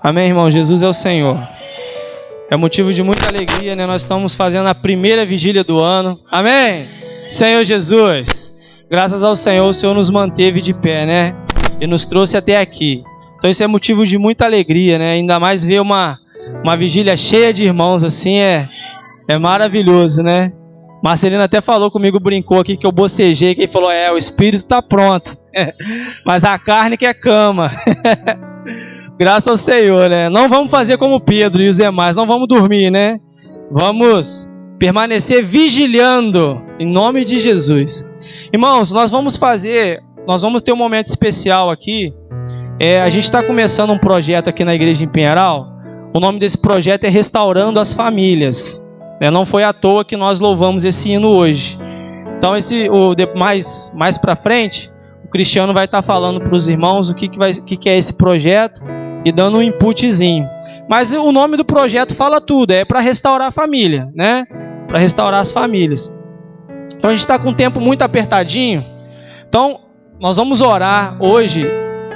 Amém, irmão? Jesus é o Senhor. É motivo de muita alegria, né? Nós estamos fazendo a primeira vigília do ano. Amém? Senhor Jesus, graças ao Senhor, o Senhor nos manteve de pé, né? E nos trouxe até aqui. Então isso é motivo de muita alegria, né? Ainda mais ver uma vigília cheia de irmãos assim é maravilhoso, né? Marcelina até falou comigo, brincou aqui que eu bocejei, que ele falou, o espírito está pronto, mas a carne que é cama. Graças ao Senhor, né? Não vamos fazer como Pedro e os demais, não vamos dormir, né? Vamos permanecer vigiliando, em nome de Jesus. Irmãos, nós vamos ter um momento especial aqui. A gente está começando um projeto aqui na igreja em Pinheiral. O nome desse projeto é Restaurando as Famílias. Não foi à toa que nós louvamos esse hino hoje. Então, mais para frente, o Cristiano vai estar falando para os irmãos o que é esse projeto e dando um inputzinho. Mas o nome do projeto fala tudo, é para restaurar a família, né? Para restaurar as famílias. Então, a gente está com um tempo muito apertadinho. Então, nós vamos orar hoje,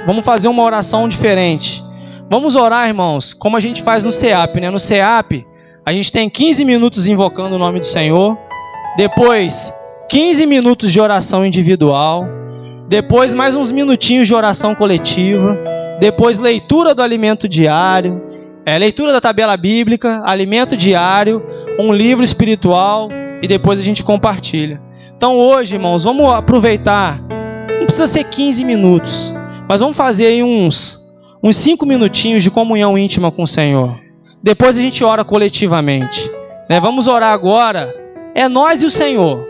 vamos fazer uma oração diferente. Vamos orar, irmãos, como a gente faz no CEAP, né? No CEAP, a gente tem 15 minutos invocando o nome do Senhor. Depois, 15 minutos de oração individual. Depois, mais uns minutinhos de oração coletiva. Depois, leitura do alimento diário. Leitura da tabela bíblica, alimento diário, um livro espiritual. E depois a gente compartilha. Então hoje, irmãos, vamos aproveitar. Não precisa ser 15 minutos. Mas vamos fazer aí uns 5 minutinhos de comunhão íntima com o Senhor. Depois a gente ora coletivamente. Vamos orar agora. É nós e o Senhor.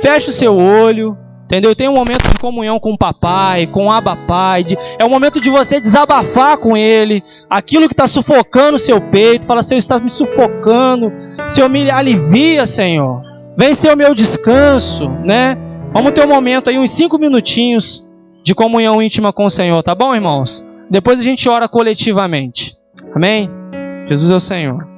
Feche o seu olho. Entendeu? Tem um momento de comunhão com o papai, com o Abba Pai. É um momento de você desabafar com ele. Aquilo que está sufocando o seu peito. Fala, Senhor, está me sufocando. Senhor, me alivia, Senhor. Vem ser o meu descanso, né? Vamos ter um momento aí, uns 5 minutinhos de comunhão íntima com o Senhor, tá bom, irmãos? Depois a gente ora coletivamente. Amém? Jesus é o Senhor.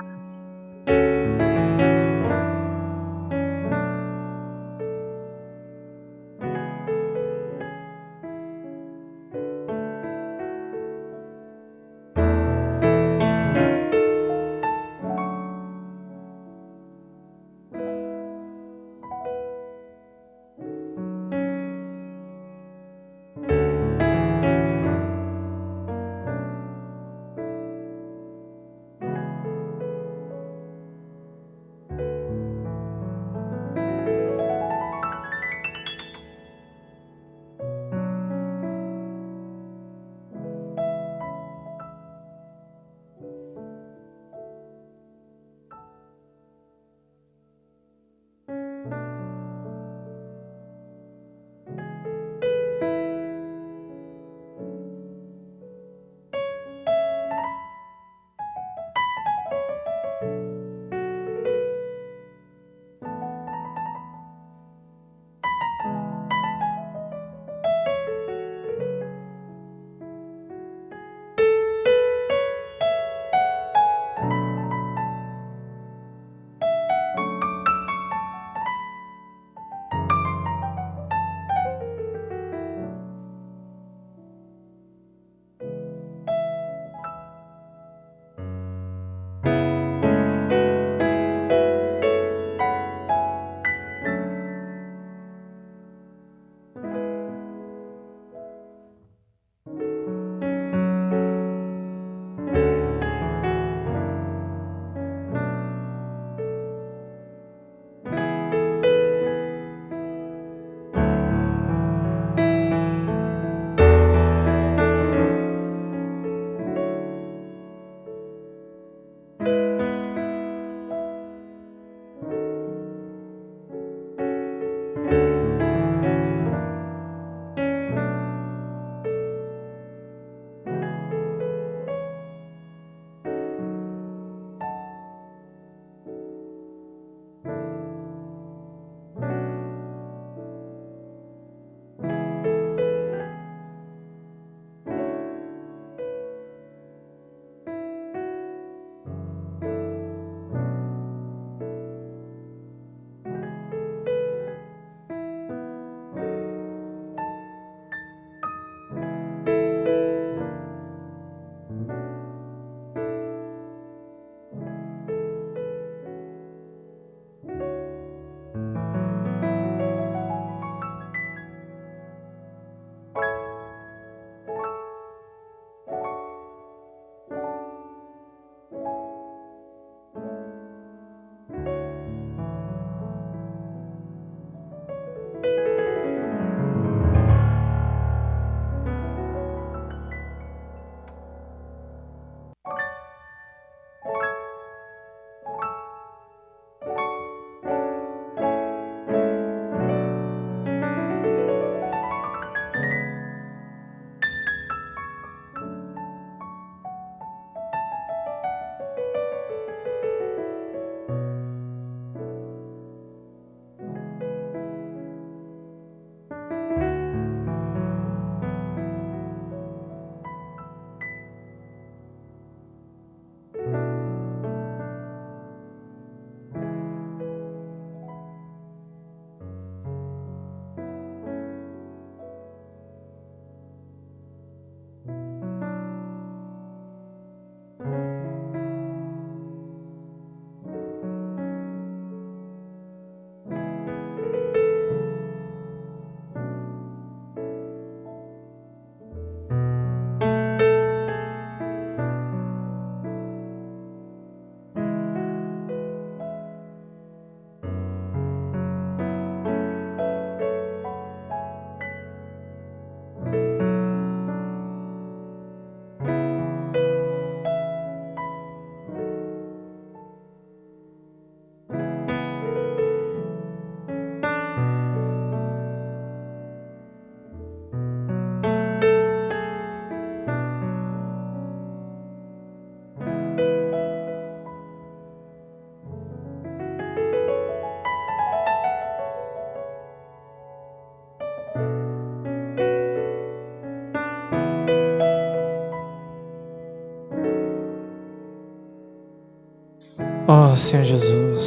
Oh, Senhor Jesus.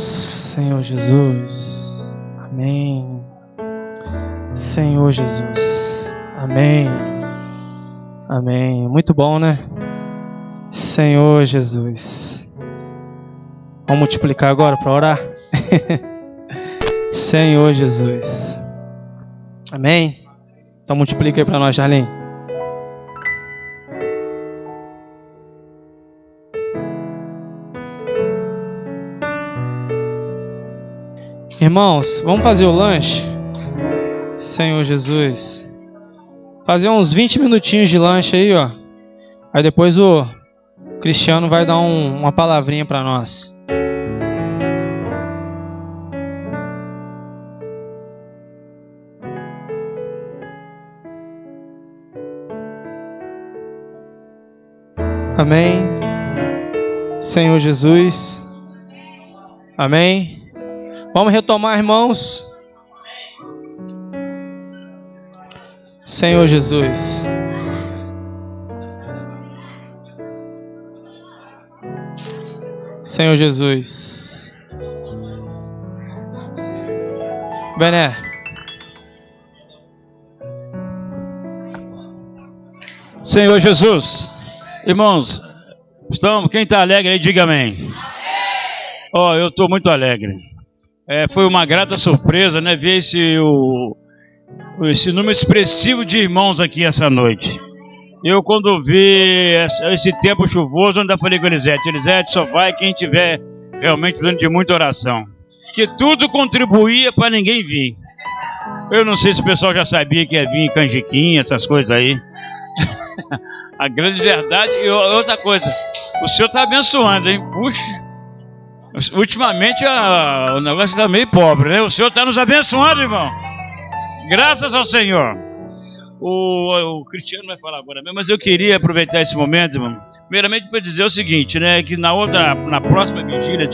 Senhor Jesus. Amém. Senhor Jesus. Amém. Amém. Muito bom, né? Senhor Jesus. Vamos multiplicar agora para orar? Senhor Jesus. Amém? Então multiplica aí para nós, Jarlim. Irmãos, vamos fazer o lanche? Senhor Jesus. Fazer uns 20 minutinhos de lanche aí, ó. Aí depois o Cristiano vai dar uma palavrinha para nós. Amém. Senhor Jesus. Amém. Vamos retomar, irmãos. Senhor Jesus. Senhor Jesus. Bené. Senhor Jesus. Irmãos, quem está alegre aí, diga amém. Ó, eu estou muito alegre. Foi uma grata surpresa, né, ver esse número expressivo de irmãos aqui essa noite. Eu, quando vi esse tempo chuvoso, ainda falei com Elisete, só vai quem tiver realmente precisando de muita oração. Que tudo contribuía para ninguém vir. Eu não sei se o pessoal já sabia que ia vir canjiquinha, essas coisas aí. A grande verdade, e outra coisa, o senhor está abençoando, hein? Puxa, ultimamente o negócio está meio pobre, né? O senhor está nos abençoando, irmão. Graças ao Senhor. O Cristiano vai falar agora mesmo, mas eu queria aproveitar esse momento, irmão, primeiramente para dizer o seguinte, né? Que na próxima vigília,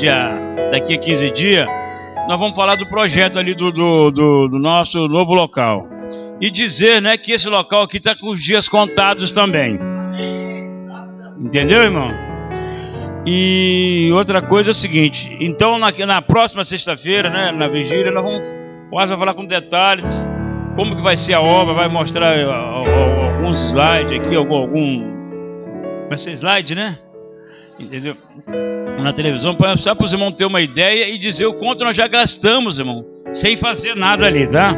daqui a 15 dias, nós vamos falar do projeto ali do nosso novo local. E dizer, né, que esse local aqui está com os dias contados também. Entendeu, irmão? E outra coisa é o seguinte, então na próxima sexta-feira, né, na vigília, nós vamos falar com detalhes, como que vai ser a obra, vai mostrar alguns slides aqui, vai ser slide, né? Entendeu? Na televisão, só para os irmãos terem uma ideia e dizer o quanto nós já gastamos, irmão, sem fazer nada ali, tá?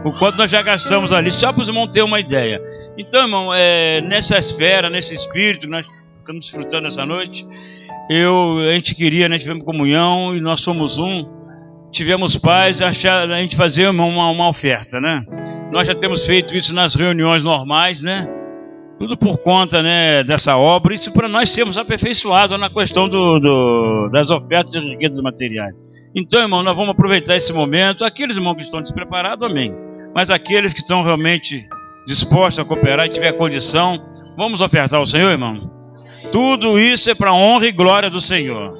O quanto nós já gastamos ali, só para os irmãos terem uma ideia. Então, irmão, nessa esfera, nesse espírito que nós estamos desfrutando essa noite, a gente queria, né, tivemos comunhão e nós somos tivemos paz, a gente fazer uma oferta, né? Nós já temos feito isso nas reuniões normais, né? Tudo por conta, né, dessa obra, isso para nós sermos aperfeiçoados na questão das ofertas e das riquezas materiais. Então, irmão, nós vamos aproveitar esse momento. Aqueles irmãos que estão despreparados, amém. Mas aqueles que estão realmente dispostos a cooperar e tiver condição, vamos ofertar ao Senhor, irmão. Tudo isso é para a honra e glória do Senhor.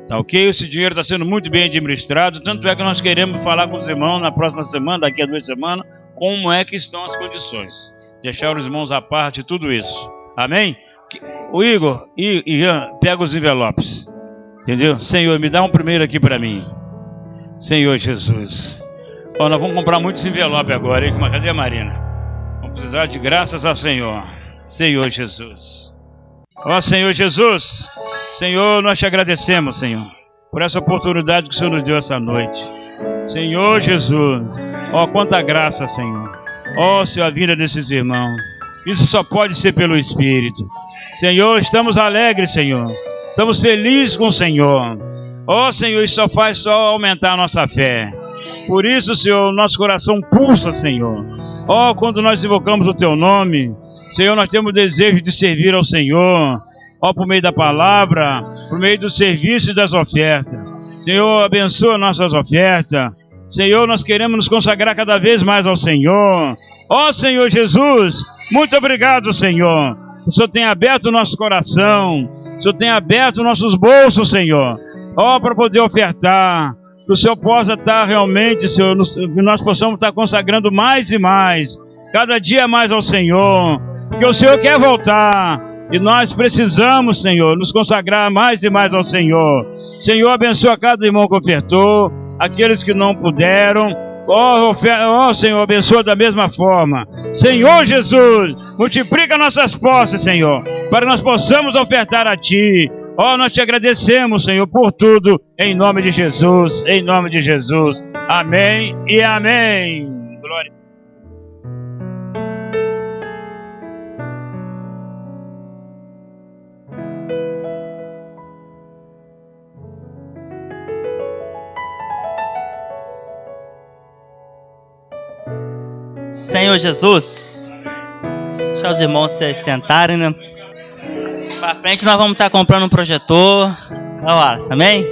Tá ok? Esse dinheiro está sendo muito bem administrado. Tanto é que nós queremos falar com os irmãos na próxima semana, daqui a 2 semanas, como é que estão as condições. Deixar os irmãos à parte de tudo isso. Amém? O Igor e Ian, pega os envelopes. Entendeu? Senhor, me dá um primeiro aqui para mim. Senhor Jesus. Ó, nós vamos comprar muitos envelopes agora, hein? Cadê a Marina? Vamos precisar de graças ao Senhor. Senhor Jesus. Ó, Senhor Jesus. Senhor, nós te agradecemos, Senhor, por essa oportunidade que o Senhor nos deu essa noite. Senhor Jesus. Ó, quanta graça, Senhor. Ó, Senhor, a vida desses irmãos. Isso só pode ser pelo Espírito. Senhor, estamos alegres, Senhor. Estamos felizes com o Senhor. Ó, Senhor, isso só faz aumentar a nossa fé. Por isso, Senhor, nosso coração pulsa, Senhor. Ó, quando nós invocamos o Teu nome, Senhor, nós temos o desejo de servir ao Senhor. Ó, por meio da palavra, por meio do serviço e das ofertas. Senhor, abençoa nossas ofertas. Senhor, nós queremos nos consagrar cada vez mais ao Senhor. Ó, Senhor Jesus, muito obrigado, Senhor. O Senhor tem aberto o nosso coração. O Senhor tem aberto nossos bolsos, Senhor. Ó, para poder ofertar. Que o Senhor possa estar realmente, Senhor, que nós possamos estar consagrando mais e mais. Cada dia mais ao Senhor. Porque o Senhor quer voltar. E nós precisamos, Senhor, nos consagrar mais e mais ao Senhor. Senhor, abençoa cada irmão que ofertou, aqueles que não puderam. Senhor, abençoa da mesma forma. Senhor Jesus, multiplica nossas posses, Senhor, para nós possamos ofertar a Ti. Nós te agradecemos, Senhor, por tudo, em nome de Jesus, em nome de Jesus. Amém e amém. Glória. Senhor Jesus, deixa os irmãos se sentarem, né? Pra frente nós vamos estar comprando um projetor. Amém?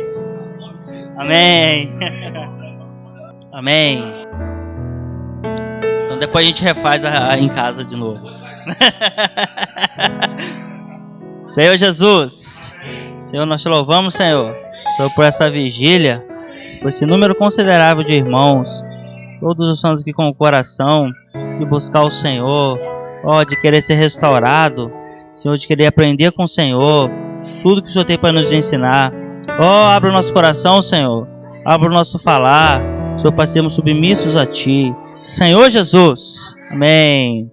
Amém. Amém. Então depois a gente refaz em casa de novo. Senhor Jesus, Senhor, nós te louvamos, Senhor, por essa vigília, por esse número considerável de irmãos, todos os santos aqui com o coração de buscar o Senhor, de querer ser restaurado, Senhor, de querer aprender com o Senhor, tudo que o Senhor tem para nos ensinar. Abre o nosso coração, Senhor, abre o nosso falar, Senhor, para sermos submissos a Ti, Senhor Jesus. Amém.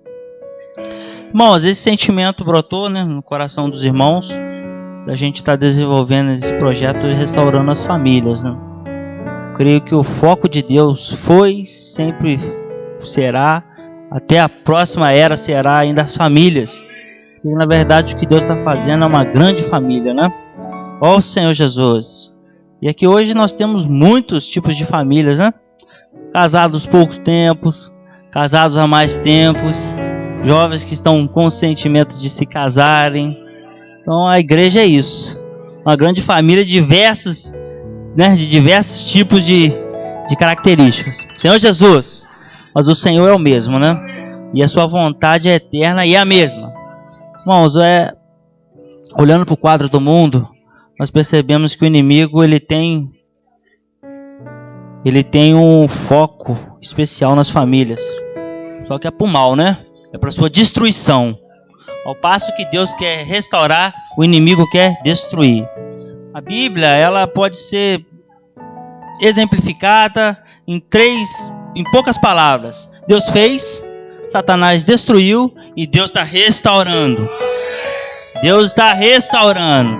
Irmãos, esse sentimento brotou, né, no coração dos irmãos, da gente estar desenvolvendo esse projeto de restaurando as famílias, né? Creio que o foco de Deus foi, sempre será, até a próxima era será ainda as famílias. E na verdade o que Deus está fazendo é uma grande família, né? Senhor Jesus. E aqui hoje nós temos muitos tipos de famílias, né? Casados poucos tempos, casados há mais tempos, jovens que estão com o sentimento de se casarem. Então a igreja é isso, uma grande família de diversos tipos de características. Senhor Jesus, mas o Senhor é o mesmo, né? E a sua vontade é eterna e é a mesma. Irmãos, olhando para o quadro do mundo, nós percebemos que o inimigo ele tem um foco especial nas famílias. Só que é para o mal, né? É para sua destruição. Ao passo que Deus quer restaurar, o inimigo quer destruir. A Bíblia, ela pode ser exemplificada em poucas palavras. Deus fez, Satanás destruiu e Deus está restaurando. Deus está restaurando.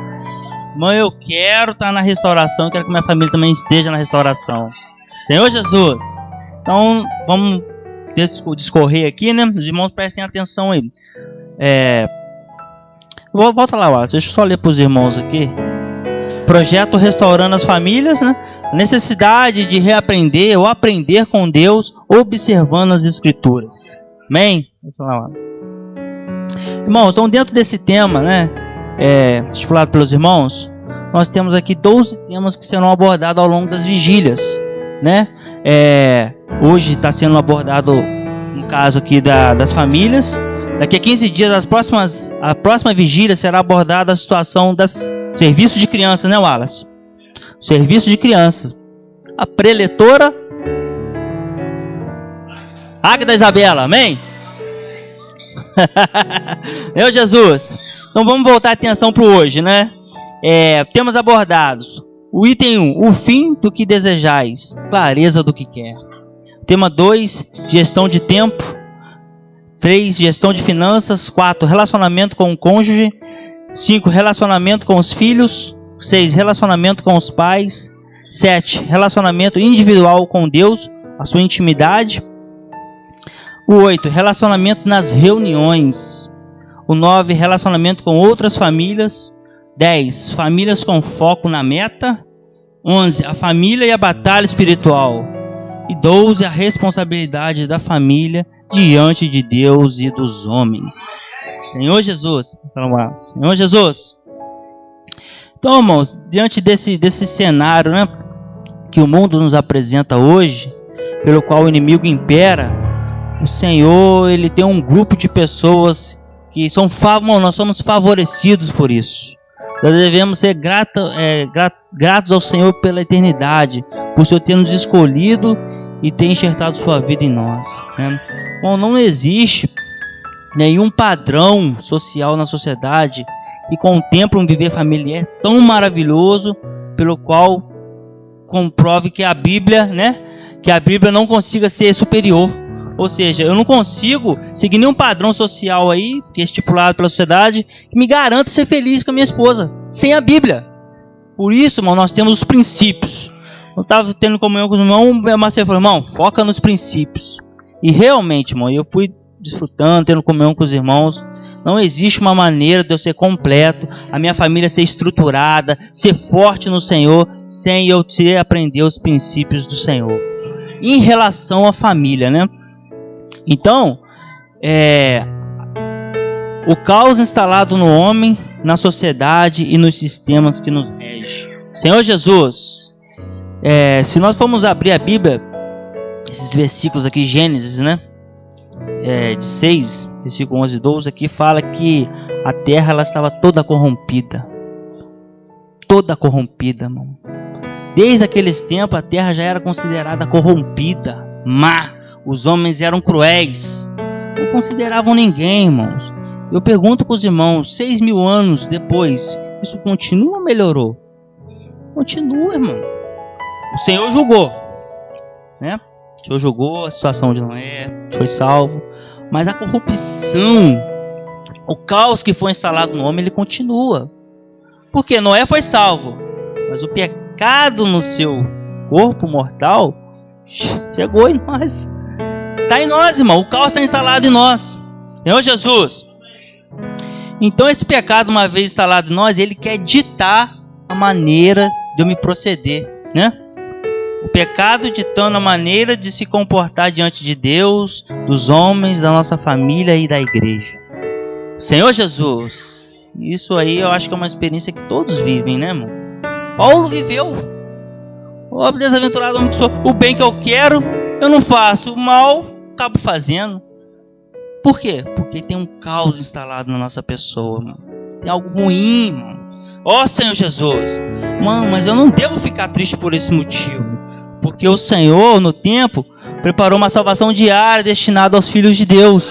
Mãe, eu quero estar na restauração, eu quero que minha família também esteja na restauração. Senhor Jesus. Então, vamos discorrer aqui, né? Os irmãos prestem atenção aí. Volta lá, Wallace. Deixa eu só ler para os irmãos aqui. Projeto Restaurando as Famílias, né? Necessidade de reaprender ou aprender com Deus observando as Escrituras. Amém? Irmãos, então dentro desse tema, né, estipulado pelos irmãos, nós temos aqui 12 temas que serão abordados ao longo das vigílias, né? Hoje está sendo abordado um caso aqui das famílias. Daqui a 15 dias, a próxima vigília será abordada a situação das serviço de crianças, né, Wallace? Serviço de crianças. A preletora Águeda Isabela, amém? Meu Jesus. Então vamos voltar a atenção para hoje, né? Temas abordados. O item 1, o fim do que desejais, clareza do que quer. Tema 2, gestão de tempo. 3, gestão de finanças. 4, relacionamento com o cônjuge. 5, relacionamento com os filhos. 6, relacionamento com os pais. 7, relacionamento individual com Deus, a sua intimidade. O 8, relacionamento nas reuniões. O 9, relacionamento com outras famílias. 10, famílias com foco na meta. 11, a família e a batalha espiritual. E 12, a responsabilidade da família diante de Deus e dos homens. Senhor Jesus. Senhor Jesus. Então, irmãos, diante desse cenário, né, que o mundo nos apresenta hoje, pelo qual o inimigo impera, o Senhor, ele tem um grupo de pessoas que nós somos favorecidos por isso. Nós devemos ser gratos ao Senhor pela eternidade, por o Senhor ter nos escolhido e ter enxertado sua vida em nós, né? Bom, não existe nenhum padrão social na sociedade que contempla um viver familiar tão maravilhoso, pelo qual comprove que a Bíblia, que a Bíblia não consiga ser superior. Ou seja, eu não consigo seguir nenhum padrão social aí, que é estipulado pela sociedade, que me garanta ser feliz com a minha esposa, sem a Bíblia. Por isso, irmão, nós temos os princípios. Eu estava tendo comunhão com os irmãos, o Marcelo falou, irmão, foca nos princípios. E realmente, irmão, eu fui desfrutando, tendo comunhão com os irmãos. Não existe uma maneira de eu ser completo, a minha família ser estruturada, ser forte no Senhor, sem eu aprender os princípios do Senhor. Em relação à família, Então, o caos instalado no homem, na sociedade e nos sistemas que nos regem. Senhor Jesus, se nós formos abrir a Bíblia, esses versículos aqui, Gênesis, de 6, versículo 11 e 12, aqui fala que a terra ela estava toda corrompida. Toda corrompida, irmão. Desde aqueles tempos a terra já era considerada corrompida, má. Os homens eram cruéis, não consideravam ninguém, irmãos. Eu pergunto para os irmãos, 6.000 anos depois, isso continua ou melhorou? Continua, irmão. O Senhor julgou, O Senhor julgou a situação de Noé, foi salvo. Mas a corrupção, o caos que foi instalado no homem, ele continua. Porque Noé foi salvo, mas o pecado no seu corpo mortal chegou em nós. Está em nós, irmão. O caos está instalado em nós. Senhor Jesus. Então esse pecado, uma vez instalado em nós, ele quer ditar a maneira de eu me proceder, O pecado ditando a maneira de se comportar diante de Deus, dos homens, da nossa família e da igreja. Senhor Jesus, isso aí eu acho que é uma experiência que todos vivem, irmão? Paulo viveu. Ó, desaventurado homem que sou, o bem que eu quero, eu não faço, o mal, acabo fazendo. Por quê? Porque tem um caos instalado na nossa pessoa, mano. Tem algo ruim, mano. Ó Senhor Jesus, mano, mas eu não devo ficar triste por esse motivo. Porque o Senhor, no tempo, preparou uma salvação diária destinada aos filhos de Deus.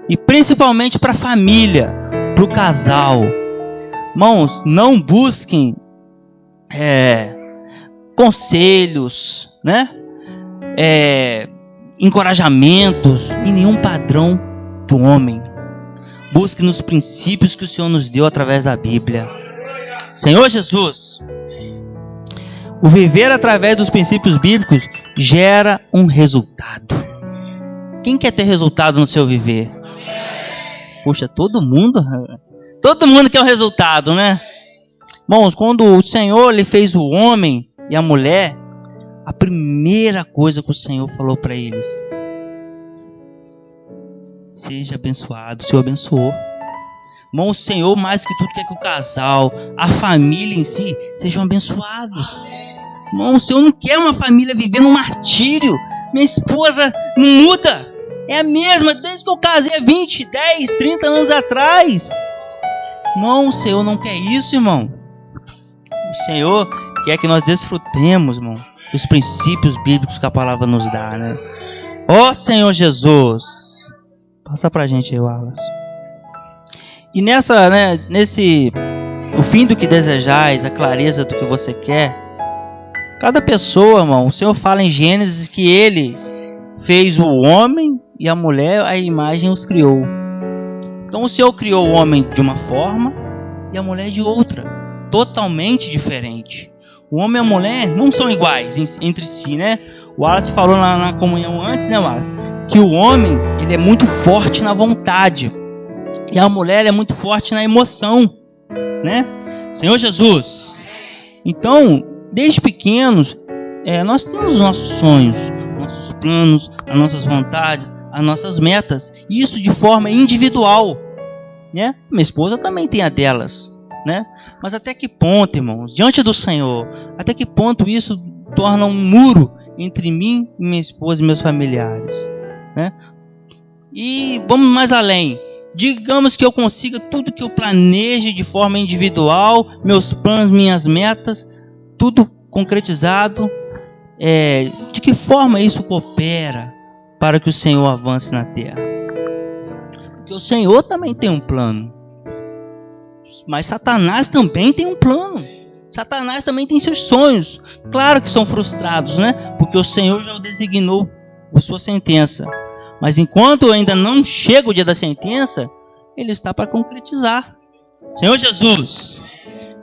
E principalmente para a família, para o casal. Irmãos, não busquem conselhos, encorajamentos e nenhum padrão do homem. Busque nos princípios que o Senhor nos deu através da Bíblia. Senhor Jesus, o viver através dos princípios bíblicos gera um resultado. Quem quer ter resultado no seu viver? Poxa, todo mundo quer um resultado, Irmãos, quando o Senhor ele fez o homem e a mulher, a primeira coisa que o Senhor falou para eles: seja abençoado. O Senhor abençoou. Irmão, o Senhor mais que tudo quer que o casal, a família em si, sejam abençoados. Irmão, o Senhor não quer uma família vivendo um martírio. Minha esposa não muda, é a mesma desde que eu casei há 20, 10, 30 anos atrás. Não, o Senhor não quer isso, irmão. O Senhor quer que nós desfrutemos, irmão, dos princípios bíblicos que a palavra nos dá, Ó Senhor Jesus, passa pra gente aí, Wallace. E nesse o fim do que desejais, a clareza do que você quer, cada pessoa, irmão, o Senhor fala em Gênesis que Ele fez o homem e a mulher, a imagem os criou. Então o Senhor criou o homem de uma forma e a mulher de outra, totalmente diferente. O homem e a mulher não são iguais entre si, O Wallace falou na comunhão antes, Wallace, que o homem ele é muito forte na vontade e a mulher é muito forte na emoção, Senhor Jesus. Então, desde pequenos, nós temos os nossos sonhos, nossos planos, as nossas vontades, as nossas metas, e isso de forma individual, Minha esposa também tem a delas, Mas até que ponto, irmãos, diante do Senhor, até que ponto isso torna um muro entre mim e minha esposa e meus familiares, E vamos mais além. Digamos que eu consiga tudo que eu planeje de forma individual, meus planos, minhas metas, tudo concretizado. De que forma isso coopera para que o Senhor avance na terra? Porque o Senhor também tem um plano. Mas Satanás também tem um plano. Satanás também tem seus sonhos. Claro que são frustrados, né? Porque o Senhor já o designou por sua sentença. Mas enquanto ainda não chega o dia da sentença, ele está para concretizar. Senhor Jesus.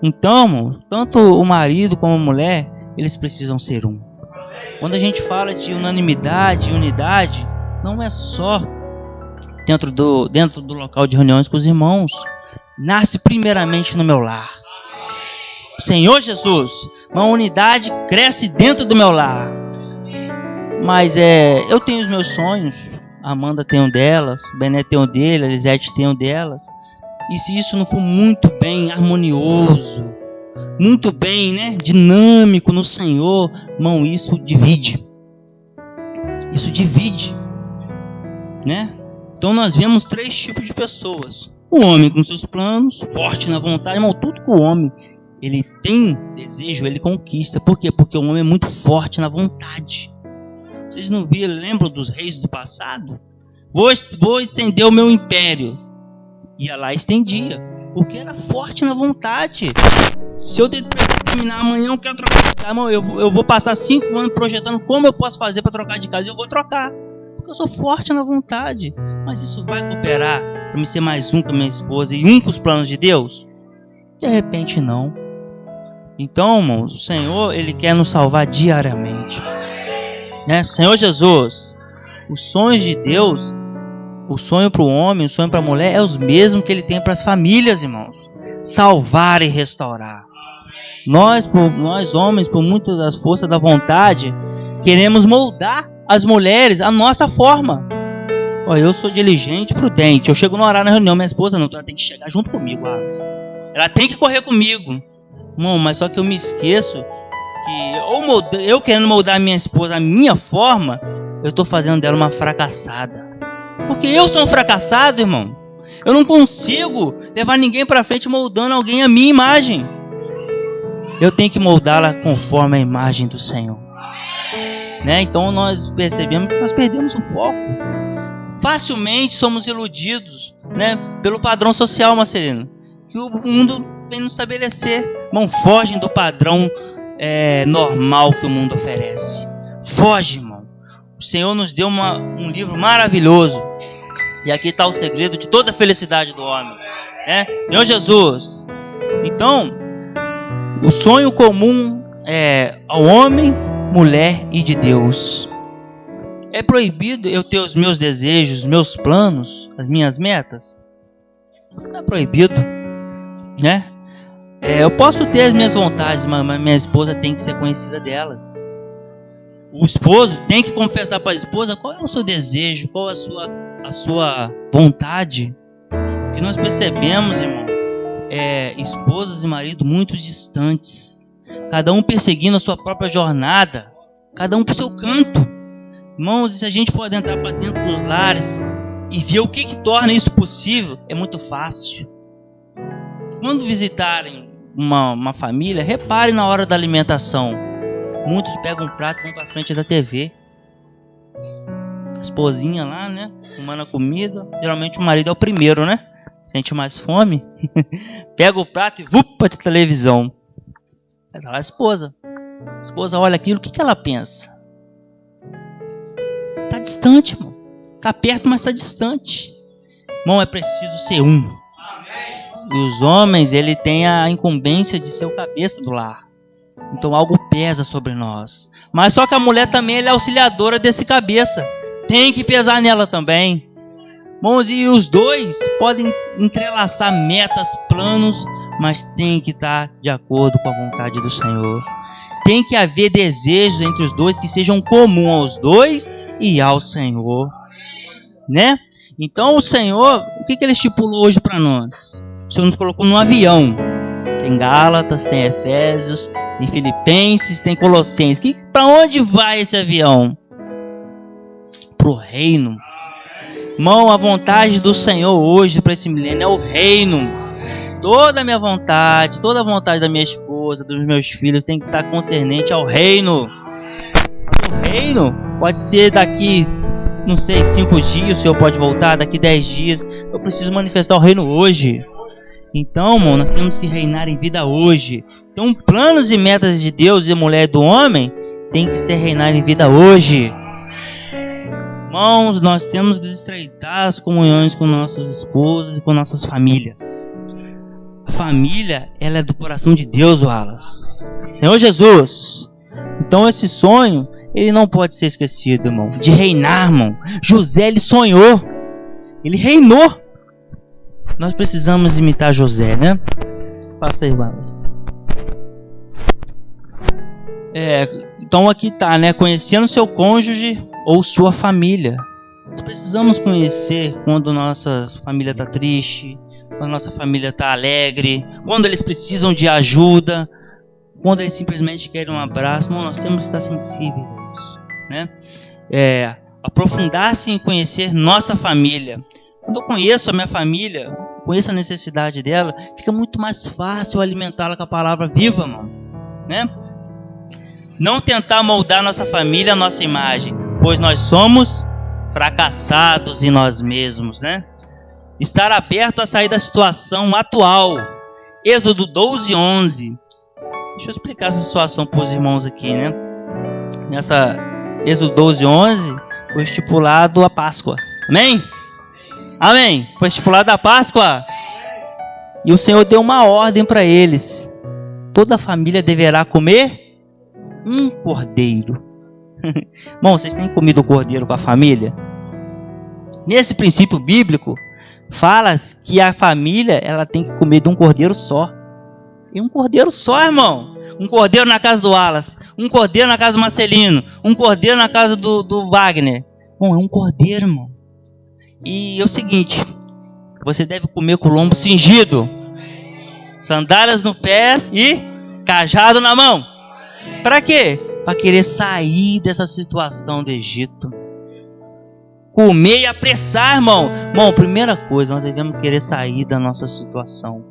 Então, tanto o marido como a mulher, eles precisam ser um. Quando a gente fala de unanimidade e unidade, não é só dentro do local de reuniões com os irmãos. Nasce primeiramente no meu lar. Senhor Jesus, uma unidade cresce dentro do meu lar. Mas eu tenho os meus sonhos. A Amanda tem um delas, o Bené tem um dele, a Lisete tem um delas. E se isso não for muito bem harmonioso, muito bem, né, dinâmico no Senhor, irmão, isso divide. Isso divide, né? Então nós vemos 3 tipos de pessoas. O homem com seus planos, forte na vontade, irmão, tudo que o homem ele tem desejo, ele conquista. Por quê? Porque o homem é muito forte na vontade. Vocês não lembram dos reis do passado? Vou estender o meu império. Ia lá e estendia. Porque era forte na vontade. Se eu determinar amanhã, eu quero trocar de casa, irmão, eu vou passar 5 anos projetando como eu posso fazer para trocar de casa. E eu vou trocar. Porque eu sou forte na vontade. Mas isso vai cooperar para me ser mais um com a minha esposa e um com os planos de Deus? De repente não. Então, irmãos, o Senhor, Ele quer nos salvar diariamente. Né? Senhor Jesus, os sonhos de Deus, o sonho para o homem, o sonho para a mulher, é os mesmos que Ele tem para as famílias, irmãos. Salvar e restaurar. Nós homens, por muitas das forças da vontade, queremos moldar as mulheres à nossa forma. Olha, eu sou diligente, prudente. Eu chego no horário na reunião, minha esposa não, ela tem que chegar junto comigo, Alex. Ela tem que correr comigo. Irmão, mas só que eu me esqueço que eu querendo moldar a minha esposa à minha forma, eu estou fazendo dela uma fracassada. Porque eu sou um fracassado, irmão. Eu não consigo levar ninguém para frente moldando alguém à minha imagem. Eu tenho que moldá-la conforme a imagem do Senhor. Né? Então nós percebemos que nós perdemos o foco. Facilmente somos iludidos, né, pelo padrão social, Marcelino, que o mundo vem nos estabelecer. Irmão, fogem do padrão normal que o mundo oferece. Foge, irmão. O Senhor nos deu um livro maravilhoso. E aqui está o segredo de toda a felicidade do homem. Senhor Jesus. Então, o sonho comum é ao homem, mulher e de Deus. É proibido eu ter os meus desejos, meus planos, as minhas metas? Não é proibido, né? Eu posso ter as minhas vontades, mas minha esposa tem que ser conhecida delas. O esposo tem que confessar para a esposa qual é o seu desejo, qual é a sua vontade. E nós percebemos, irmão, esposas e maridos muito distantes, cada um perseguindo a sua própria jornada, cada um para o seu canto. Irmãos, se a gente for adentrar para dentro dos lares e ver o que torna isso possível, é muito fácil. Quando visitarem uma família, reparem na hora da alimentação. Muitos pegam um prato e vão para frente da TV. A esposinha lá, né, arrumando a comida. Geralmente o marido é o primeiro, né? Sente mais fome. Pega o prato e para a televisão. Aí tá lá a esposa. A esposa olha aquilo, o que ela pensa? Está distante, irmão. Está perto, mas está distante. Irmão, é preciso ser um. E os homens, ele tem a incumbência de ser o cabeça do lar. Então algo pesa sobre nós. Mas só que a mulher também ela é auxiliadora desse cabeça. Tem que pesar nela também. Irmãos, e os dois podem entrelaçar metas, planos, mas tem que estar de acordo com a vontade do Senhor. Tem que haver desejos entre os dois que sejam comuns aos dois e ao Senhor, né? Então o Senhor, o que ele estipulou hoje para nós? O Senhor nos colocou num avião. Tem Gálatas, tem Efésios, tem Filipenses, tem Colossenses. Para onde vai esse avião? Para o reino. Irmão, a vontade do Senhor hoje para esse milênio é o reino. Toda a minha vontade, toda a vontade da minha esposa, dos meus filhos tem que estar concernente ao reino. O reino pode ser daqui não sei, 5 dias, o Senhor pode voltar daqui 10 dias. Eu preciso manifestar o reino hoje. Então, irmão, nós temos que reinar em vida hoje. Então, planos e metas de Deus e mulher e do homem tem que ser reinar em vida hoje. Irmãos, nós temos que estreitar as comunhões com nossas esposas e com nossas famílias. A família, ela é do coração de Deus, Wallace. Senhor Jesus. Então esse sonho, ele não pode ser esquecido, irmão. De reinar, irmão. José, ele sonhou. Ele reinou. Nós precisamos imitar José, né? Passa aí, Wallace. Então aqui tá, né? Conhecendo seu cônjuge ou sua família. Nós precisamos conhecer quando nossa família está triste, quando nossa família está alegre, quando eles precisam de ajuda, quando eles simplesmente querem um abraço. Bom, nós temos que estar sensíveis a isso, né? Aprofundar-se em conhecer nossa família. Quando eu conheço a minha família, conheço a necessidade dela, fica muito mais fácil alimentá-la com a palavra viva, irmão, né? Não tentar moldar nossa família à nossa imagem, pois nós somos fracassados em nós mesmos, né? Estar aberto a sair da situação atual. Êxodo 12:11. Deixa eu explicar essa situação para os irmãos aqui, né? Nessa Êxodo 12:11 foi estipulado a Páscoa. Amém? Amém? Foi estipulado a Páscoa. E o Senhor deu uma ordem para eles. Toda a família deverá comer um cordeiro. Bom, vocês têm comido o cordeiro com a família? Nesse princípio bíblico, fala que a família, ela tem que comer de um cordeiro só. E um cordeiro só, irmão. Um cordeiro na casa do Wallace, um cordeiro na casa do Marcelino, um cordeiro na casa do Wagner. Bom, é um cordeiro, irmão. E é o seguinte, você deve comer com o lombo cingido, sandálias no pé e cajado na mão. Para quê? Para querer sair dessa situação do Egito. Comer e apressar, irmão. Bom, primeira coisa, nós devemos querer sair da nossa situação.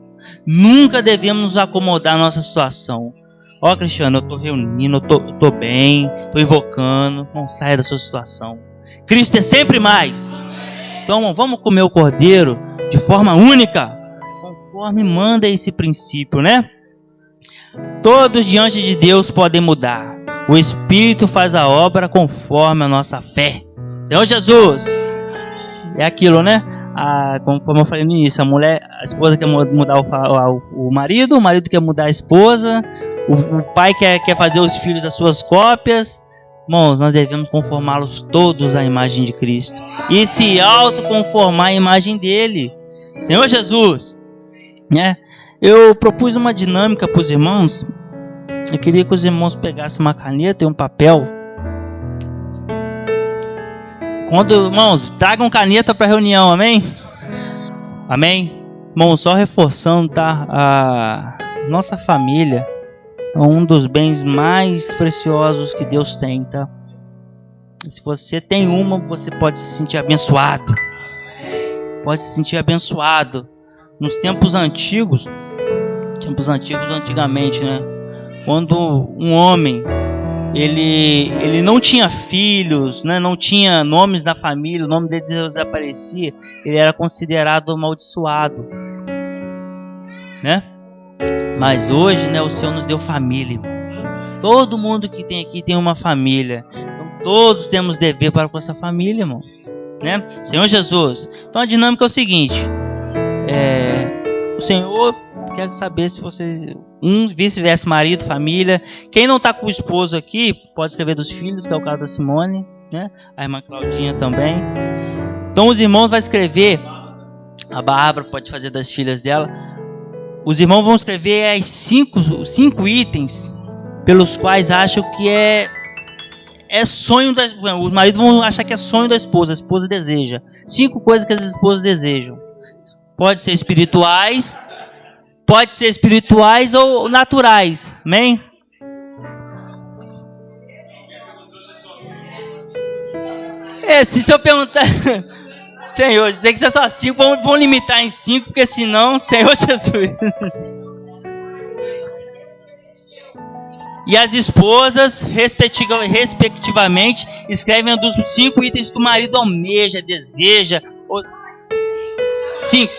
Nunca devemos nos acomodar à nossa situação. Ó, Cristiano, eu estou reunindo, eu estou bem, estou invocando. Não saia da sua situação. Cristo é sempre mais. Então, vamos comer o cordeiro de forma única, conforme manda esse princípio, né? Todos diante de Deus podem mudar. O Espírito faz a obra conforme a nossa fé. Senhor Jesus, é aquilo, né? Conforme eu falei no início, a esposa quer mudar o marido quer mudar a esposa, o pai quer fazer os filhos das suas cópias. Irmãos, nós devemos conformá-los todos à imagem de Cristo e se autoconformar à imagem dele. Senhor Jesus, né? Eu propus uma dinâmica para os irmãos. Eu queria que os irmãos pegassem uma caneta e um papel. Irmãos, tragam caneta para a reunião, amém? Amém? Irmãos, só reforçando, tá? A nossa família é um dos bens mais preciosos que Deus tem, tá? Se você tem uma, você pode se sentir abençoado. Pode se sentir abençoado. Nos tempos antigos, antigamente, né? Quando um homem ele não tinha filhos, né? Não tinha nomes na família, o nome dele desaparecia, ele era considerado amaldiçoado, né? Mas hoje, né, o Senhor nos deu família, irmãos. Todo mundo que tem aqui tem uma família. Então todos temos dever para com essa família, irmão, né? Senhor Jesus. Então a dinâmica é o seguinte: o Senhor quer saber se vocês, vice-versa, marido, família. Quem não está com o esposo aqui, pode escrever dos filhos, que é o caso da Simone, né? A irmã Claudinha também. Então os irmãos vão escrever, a Bárbara pode fazer das filhas dela. Os irmãos vão escrever as 5 itens pelos quais acham que é sonho da esposa. Os maridos vão achar que é sonho da esposa, a esposa deseja. 5 coisas que as esposas desejam. Pode ser espirituais ou naturais. Amém? Se eu perguntar, Senhor, tem que ser só 5, vamos limitar em 5, porque senão, Senhor Jesus. E as esposas, respectivamente, escrevem dos 5 itens que o marido almeja, deseja. 5.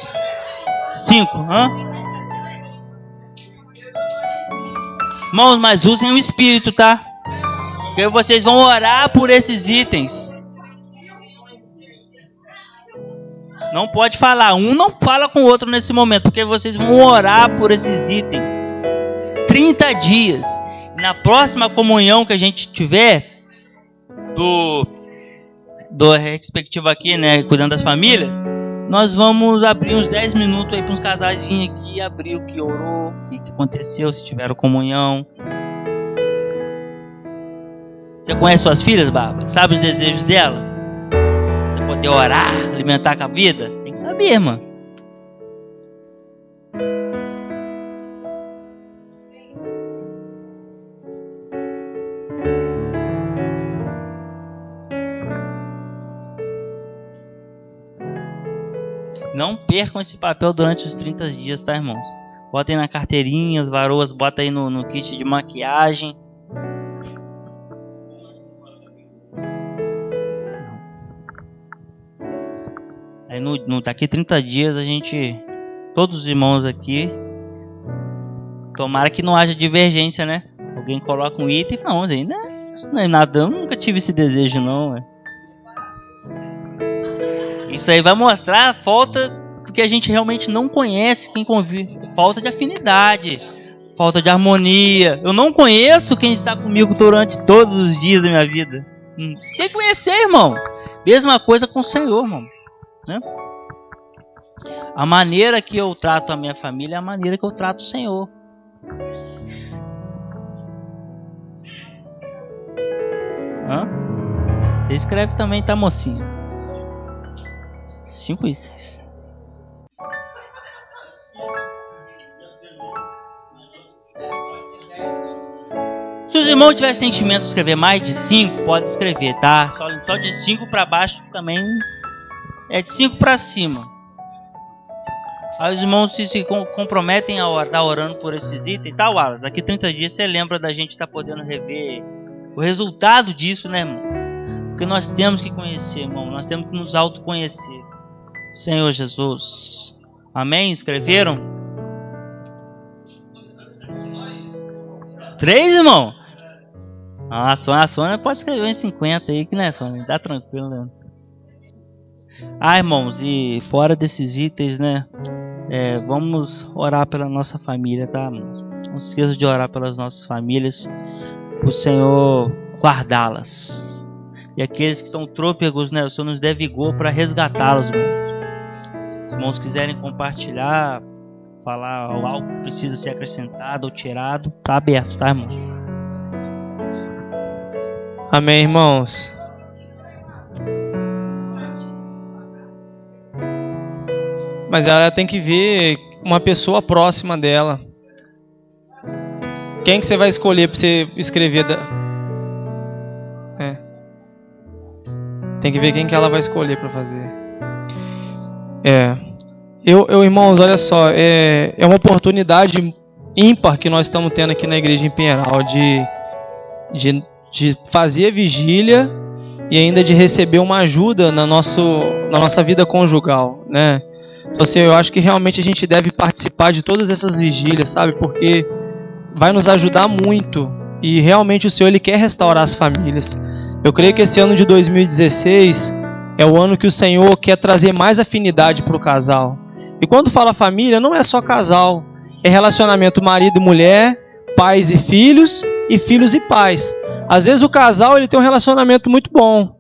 Irmãos, mas usem o Espírito, tá? Porque vocês vão orar por esses itens. Não pode falar. Um não fala com o outro nesse momento, porque vocês vão orar por esses itens. 30 dias. Na próxima comunhão que a gente tiver, do respectivo aqui, né, cuidando das famílias, nós vamos abrir uns 10 minutos aí para uns casais virem aqui, abrir o que orou, o que aconteceu, se tiveram comunhão. Você conhece suas filhas, Bárbara? Sabe os desejos dela? Você poder orar, alimentar com a vida? Tem que saber, irmã. Não percam esse papel durante os 30 dias, tá, irmãos? Botem na carteirinha, as varoas, bota aí no kit de maquiagem. Aí daqui 30 dias a gente, todos os irmãos aqui, tomara que não haja divergência, né? Alguém coloca um item, não, ainda isso não é nada, eu nunca tive esse desejo, não. Isso aí vai mostrar a falta porque a gente realmente não conhece quem convive. Falta de afinidade, falta de harmonia. Eu não conheço quem está comigo durante todos os dias da minha vida. Tem que conhecer, irmão. Mesma coisa com o Senhor, irmão. Né? A maneira que eu trato a minha família é a maneira que eu trato o Senhor. Você escreve também, tá, mocinho? 5 itens. Se os irmãos tiverem sentimento de escrever mais de 5, pode escrever, tá? Só de 5 para baixo também é de 5 para cima. Aí os irmãos se comprometem a estar orando por esses itens, tá, Wallace? Daqui 30 dias você lembra da gente estar podendo rever o resultado disso, né, irmão? Porque nós temos que conhecer, irmão. Nós temos que nos autoconhecer. Senhor Jesus. Amém? Escreveram? 3, irmão? A Sônia pode escrever em 50 aí, que né, Sônia? Tá tranquilo, né? Irmãos, e fora desses itens, né? Vamos orar pela nossa família, tá, irmãos? Não se esqueça de orar pelas nossas famílias, para o Senhor guardá-las. E aqueles que estão trôpegos, né? O Senhor nos dê vigor para resgatá-los, irmãos. Se os irmãos quiserem compartilhar, falar algo que precisa ser acrescentado ou tirado, tá aberto, tá, irmãos? Amém, irmãos. Mas ela tem que ver uma pessoa próxima dela. Quem que você vai escolher para você escrever? Tem que ver quem que ela vai escolher para fazer. Irmãos, olha só, é uma oportunidade ímpar que nós estamos tendo aqui na igreja em Pinheiral de fazer a vigília e ainda de receber uma ajuda na nossa vida conjugal, né? Então, assim, eu acho que realmente a gente deve participar de todas essas vigílias, sabe? Porque vai nos ajudar muito e realmente o Senhor Ele quer restaurar as famílias. Eu creio que esse ano de 2016 é o ano que o Senhor quer trazer mais afinidade para o casal. E quando fala família, não é só casal. É relacionamento marido e mulher, pais e filhos e pais. Às vezes o casal ele tem um relacionamento muito bom.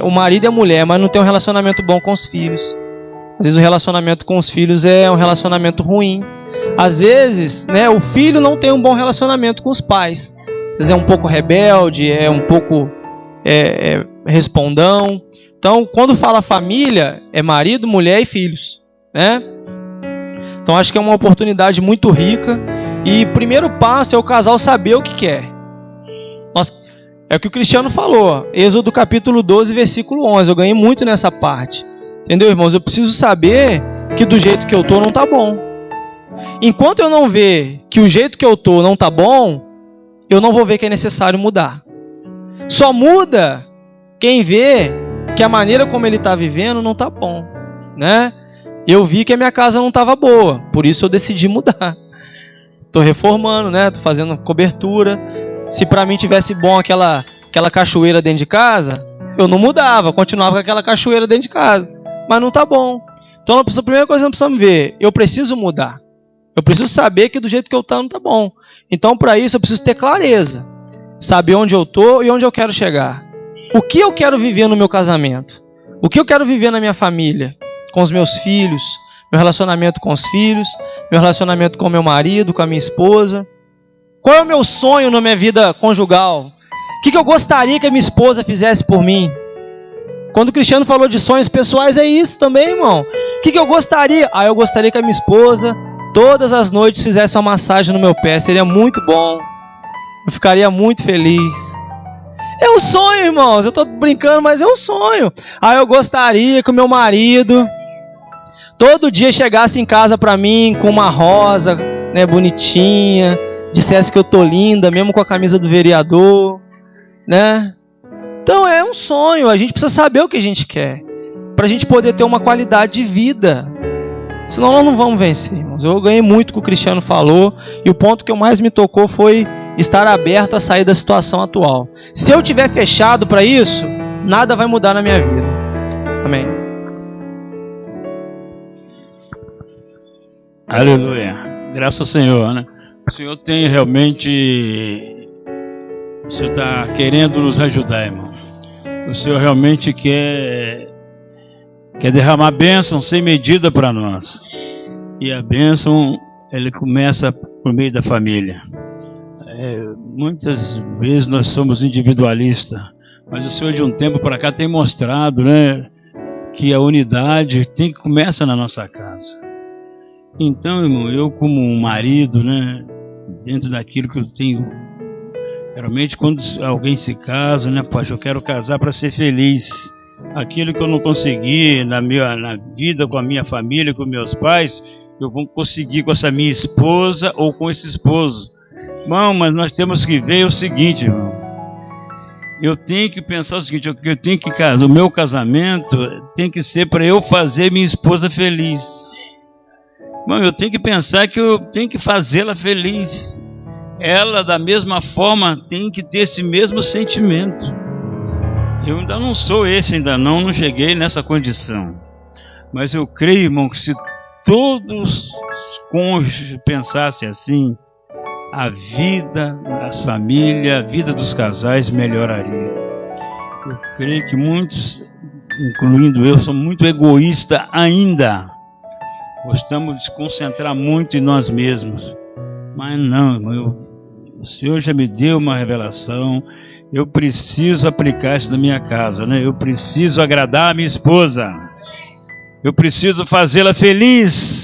O marido e a mulher, mas não tem um relacionamento bom com os filhos. Às vezes o relacionamento com os filhos é um relacionamento ruim. Às vezes, né, o filho não tem um bom relacionamento com os pais. Às vezes é um pouco rebelde, é um pouco respondão. Então, quando fala família, é marido, mulher e filhos, né? Então, acho que é uma oportunidade muito rica. E o primeiro passo é o casal saber o que quer. É o que o Cristiano falou. Êxodo capítulo 12, versículo 11. Eu ganhei muito nessa parte. Entendeu, irmãos? Eu preciso saber que do jeito que eu tô não tá bom. Enquanto eu não ver que o jeito que eu tô não tá bom, eu não vou ver que é necessário mudar. Só muda quem vê que a maneira como ele está vivendo não está bom, né? Eu vi que a minha casa não estava boa, por isso eu decidi mudar. Estou reformando, né? Estou fazendo cobertura. Se para mim tivesse bom aquela cachoeira dentro de casa, eu não mudava, continuava com aquela cachoeira dentro de casa. Mas não está bom. Então a primeira coisa que nós precisamos ver, eu preciso mudar. Eu preciso saber que do jeito que eu estou não está bom. Então para isso eu preciso ter clareza. Saber onde eu estou e onde eu quero chegar. O que eu quero viver no meu casamento? O que eu quero viver na minha família? Com os meus filhos? Meu relacionamento com os filhos? Meu relacionamento com meu marido, com a minha esposa? Qual é o meu sonho na minha vida conjugal? O que eu gostaria que a minha esposa fizesse por mim? Quando o Cristiano falou de sonhos pessoais, é isso também, irmão. O que eu gostaria? Eu gostaria que a minha esposa todas as noites fizesse uma massagem no meu pé. Seria muito bom. Eu ficaria muito feliz. É um sonho, irmãos. Eu estou brincando, mas é um sonho. Eu gostaria que o meu marido todo dia chegasse em casa para mim com uma rosa, né, bonitinha, dissesse que eu tô linda, mesmo com a camisa do vereador, né? Então é um sonho. A gente precisa saber o que a gente quer, para a gente poder ter uma qualidade de vida. Senão nós não vamos vencer, irmãos. Eu ganhei muito com o que o Cristiano falou, e o ponto que mais me tocou foi estar aberto a sair da situação atual. Se eu estiver fechado para isso, nada vai mudar na minha vida. Amém. Aleluia. Graças ao Senhor, né? O Senhor tem realmente... O Senhor está querendo nos ajudar, irmão. O Senhor realmente quer derramar bênção sem medida para nós. E a bênção, ele começa por meio da família. Muitas vezes nós somos individualistas, mas o Senhor de um tempo para cá tem mostrado, né, que a unidade começa na nossa casa. Então, irmão, eu como um marido, né, dentro daquilo que eu tenho, geralmente quando alguém se casa, né, poxa, eu quero casar para ser feliz. Aquilo que eu não consegui na vida com a minha família, com meus pais, eu vou conseguir com essa minha esposa ou com esse esposo. Irmão, mas nós temos que ver o seguinte, irmão. Eu tenho que pensar o seguinte, eu tenho que casar, o meu casamento tem que ser para eu fazer minha esposa feliz. Irmão, eu tenho que pensar que eu tenho que fazê-la feliz. Ela, da mesma forma, tem que ter esse mesmo sentimento. Eu ainda não sou esse, não cheguei nessa condição. Mas eu creio, irmão, que se todos os cônjuges pensassem assim, a vida das famílias, a vida dos casais melhoraria. Eu creio que muitos, incluindo eu, sou muito egoísta ainda. Gostamos de se concentrar muito em nós mesmos. Mas não, irmão, o Senhor já me deu uma revelação. Eu preciso aplicar isso na minha casa, né? Eu preciso agradar a minha esposa. Eu preciso fazê-la feliz.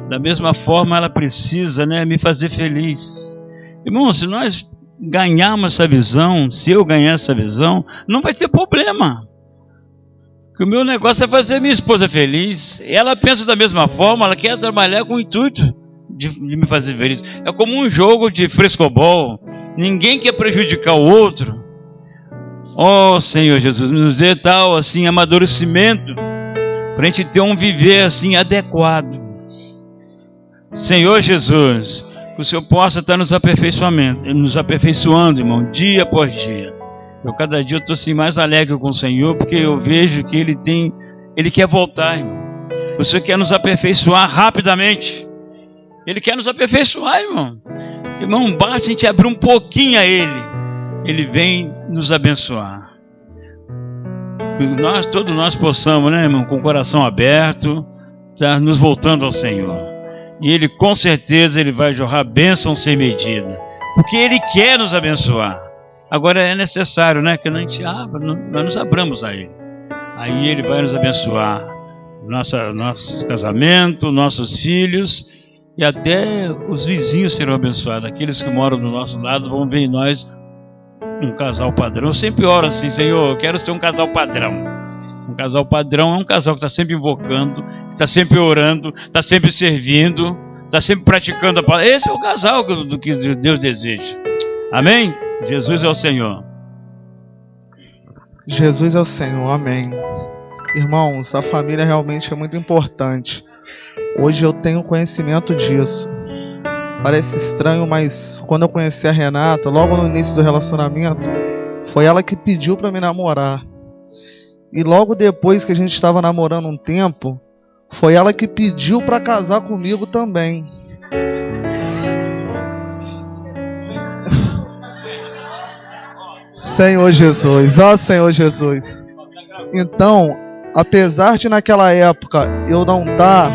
Da mesma forma, ela precisa, né, me fazer feliz. Irmão, se nós ganharmos essa visão, se eu ganhar essa visão, não vai ter problema. Porque o meu negócio é fazer minha esposa feliz. Ela pensa da mesma forma, ela quer trabalhar com o intuito de me fazer feliz. É como um jogo de frescobol. Ninguém quer prejudicar o outro. Oh, Senhor Jesus, nos dê tal assim amadurecimento para a gente ter um viver assim adequado. Senhor Jesus, que o Senhor possa estar nos aperfeiçoando, irmão, dia após dia. Cada dia eu estou assim mais alegre com o Senhor, porque eu vejo que Ele quer voltar, irmão. O Senhor quer nos aperfeiçoar rapidamente. Ele quer nos aperfeiçoar, irmão. Irmão, basta a gente abrir um pouquinho a Ele. Ele vem nos abençoar. Que todos nós possamos, né, irmão, com o coração aberto, estar nos voltando ao Senhor. E Ele, com certeza, Ele vai jorrar bênção sem medida. Porque Ele quer nos abençoar. Agora é necessário, né, que a gente nós nos abramos a Ele. Aí Ele vai nos abençoar. Nosso casamento, nossos filhos e até os vizinhos serão abençoados. Aqueles que moram do nosso lado vão ver em nós um casal padrão. Eu sempre oro assim, Senhor, eu quero ser um casal padrão. Um casal padrão é um casal que está sempre invocando, que está sempre orando, está sempre servindo, está sempre praticando a palavra. Esse é o casal do que Deus deseja. Amém? Jesus é o Senhor. Jesus é o Senhor, amém. Irmãos, a família realmente é muito importante. Hoje eu tenho conhecimento disso. Parece estranho, mas quando eu conheci a Renata, logo no início do relacionamento, foi ela que pediu para me namorar. E logo depois que a gente estava namorando um tempo, foi ela que pediu para casar comigo também. Senhor Jesus, ó Senhor Jesus. Então, apesar de naquela época eu não estar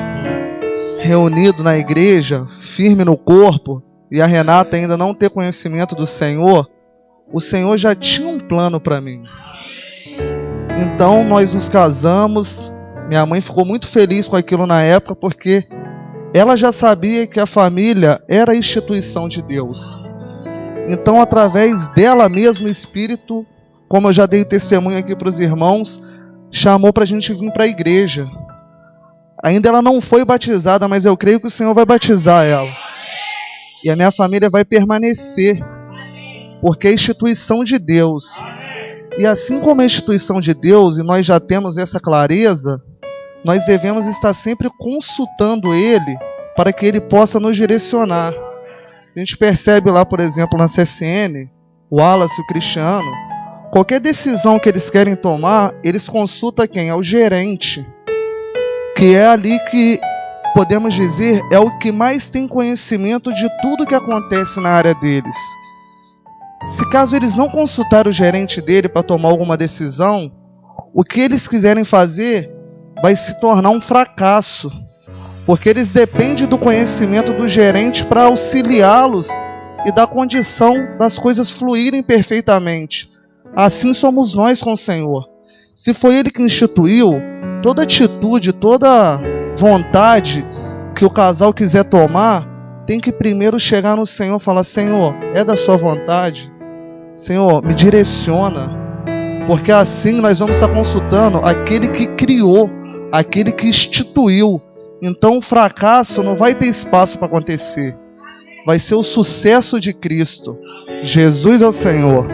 reunido na igreja, firme no corpo, e a Renata ainda não ter conhecimento do Senhor, o Senhor já tinha um plano para mim. Então nós nos casamos. Minha mãe ficou muito feliz com aquilo na época, porque ela já sabia que a família era a instituição de Deus. Então, através dela mesmo, o Espírito, como eu já dei testemunho aqui para os irmãos, chamou para a gente vir para a igreja. Ainda ela não foi batizada, mas eu creio que o Senhor vai batizar ela. E a minha família vai permanecer, porque é a instituição de Deus. E assim como é a instituição de Deus, e nós já temos essa clareza, nós devemos estar sempre consultando Ele, para que Ele possa nos direcionar. A gente percebe lá, por exemplo, na CSN, o Wallace e o Cristiano, qualquer decisão que eles querem tomar, eles consultam quem? É o gerente, que é ali que, podemos dizer, é o que mais tem conhecimento de tudo que acontece na área deles. Se caso eles não consultarem o gerente dele para tomar alguma decisão, o que eles quiserem fazer vai se tornar um fracasso, porque eles dependem do conhecimento do gerente para auxiliá-los e da condição das coisas fluírem perfeitamente. Assim somos nós com o Senhor. Se foi Ele que instituiu, toda atitude, toda vontade que o casal quiser tomar, tem que primeiro chegar no Senhor e falar: Senhor, é da sua vontade? Senhor, me direciona. Porque assim nós vamos estar consultando aquele que criou, aquele que instituiu. Então o fracasso não vai ter espaço para acontecer. Vai ser o sucesso de Cristo. Jesus é o Senhor.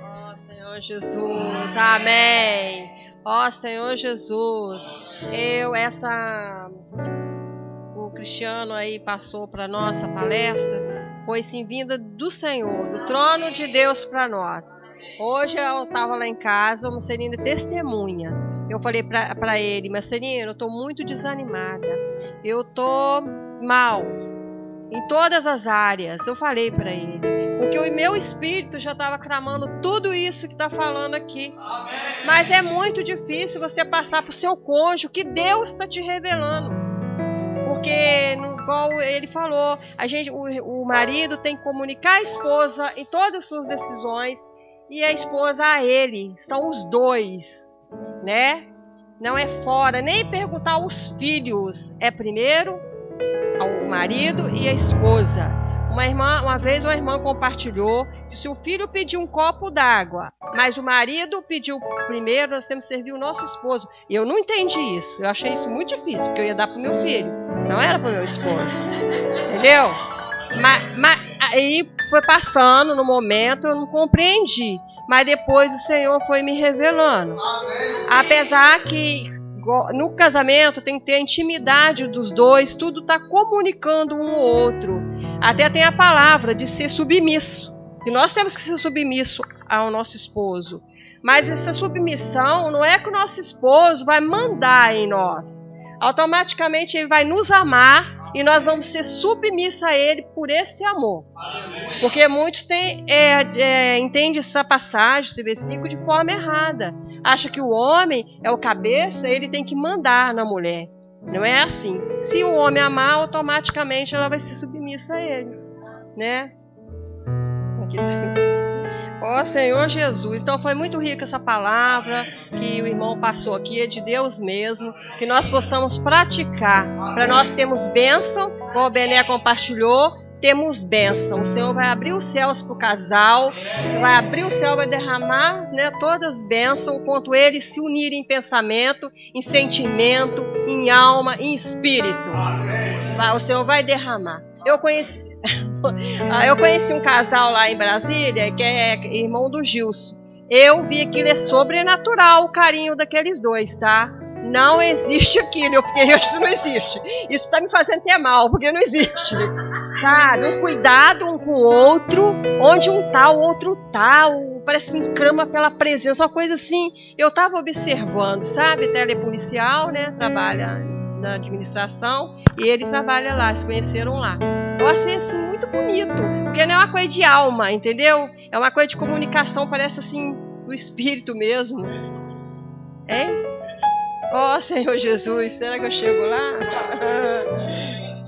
Ó Senhor Jesus, amém. Ó Senhor Jesus, o Cristiano aí passou para nossa palestra, foi sim vinda do Senhor, do trono de Deus para nós. Hoje eu estava lá em casa, o Marcelino é testemunha. Eu falei para ele: Marcelino, eu estou muito desanimada. Eu estou mal em todas as áreas. Eu falei para ele, porque o meu espírito já estava clamando tudo isso que está falando aqui. Mas é muito difícil você passar para o seu cônjuge o que Deus está te revelando. Porque, igual ele falou, o marido tem que comunicar a esposa em todas as suas decisões, e a esposa a ele. São os dois, né? Não é fora, nem perguntar aos filhos. É primeiro ao marido e a esposa. Uma vez uma irmã compartilhou que se o filho pedir um copo d'água, mas o marido pediu primeiro, nós temos que servir o nosso esposo. Eu não entendi isso. Eu achei isso muito difícil, porque eu ia dar para o meu filho. Não era para o meu esposo. Entendeu? Mas aí foi passando no momento, eu não compreendi. Mas depois o Senhor foi me revelando. Apesar que no casamento tem que ter a intimidade dos dois, tudo está comunicando um ao outro. Até tem a palavra de ser submisso. E nós temos que ser submisso ao nosso esposo. Mas essa submissão não é que o nosso esposo vai mandar em nós. Automaticamente ele vai nos amar e nós vamos ser submissos a ele por esse amor. Porque muitos entendem essa passagem, esse versículo, de forma errada. Acha que o homem é o cabeça, ele tem que mandar na mulher. Não é assim. Se o homem amar, automaticamente ela vai ser submissa a ele, né? Ó Senhor Jesus. Então foi muito rica essa palavra que o irmão passou aqui, é de Deus mesmo, que nós possamos praticar, para nós termos bênção, como o Bené compartilhou, temos bênção. O Senhor vai abrir os céus para o casal, vai abrir o céu, vai derramar, né, todas as bênçãos, quanto eles se unirem em pensamento, em sentimento, em alma, em espírito. O Senhor vai derramar. Eu conheci um casal lá em Brasília, que é irmão do Gilson. Eu vi aquilo, é sobrenatural o carinho daqueles dois, tá? Não existe aquilo. Eu fiquei, isso não existe. Isso está me fazendo até mal, porque não existe. Sabe? Um cuidado um com o outro. Onde um tá, o outro tá. Parece que encrama pela presença. Uma coisa assim. Eu estava observando, sabe? Telepolicial, né? Trabalha na administração. E ele trabalha lá. Se conheceram lá. Eu achei assim muito bonito. Porque não é uma coisa de alma, entendeu? É uma coisa de comunicação. Parece assim, do espírito mesmo. Hein? Oh, Senhor Jesus, será que eu chego lá?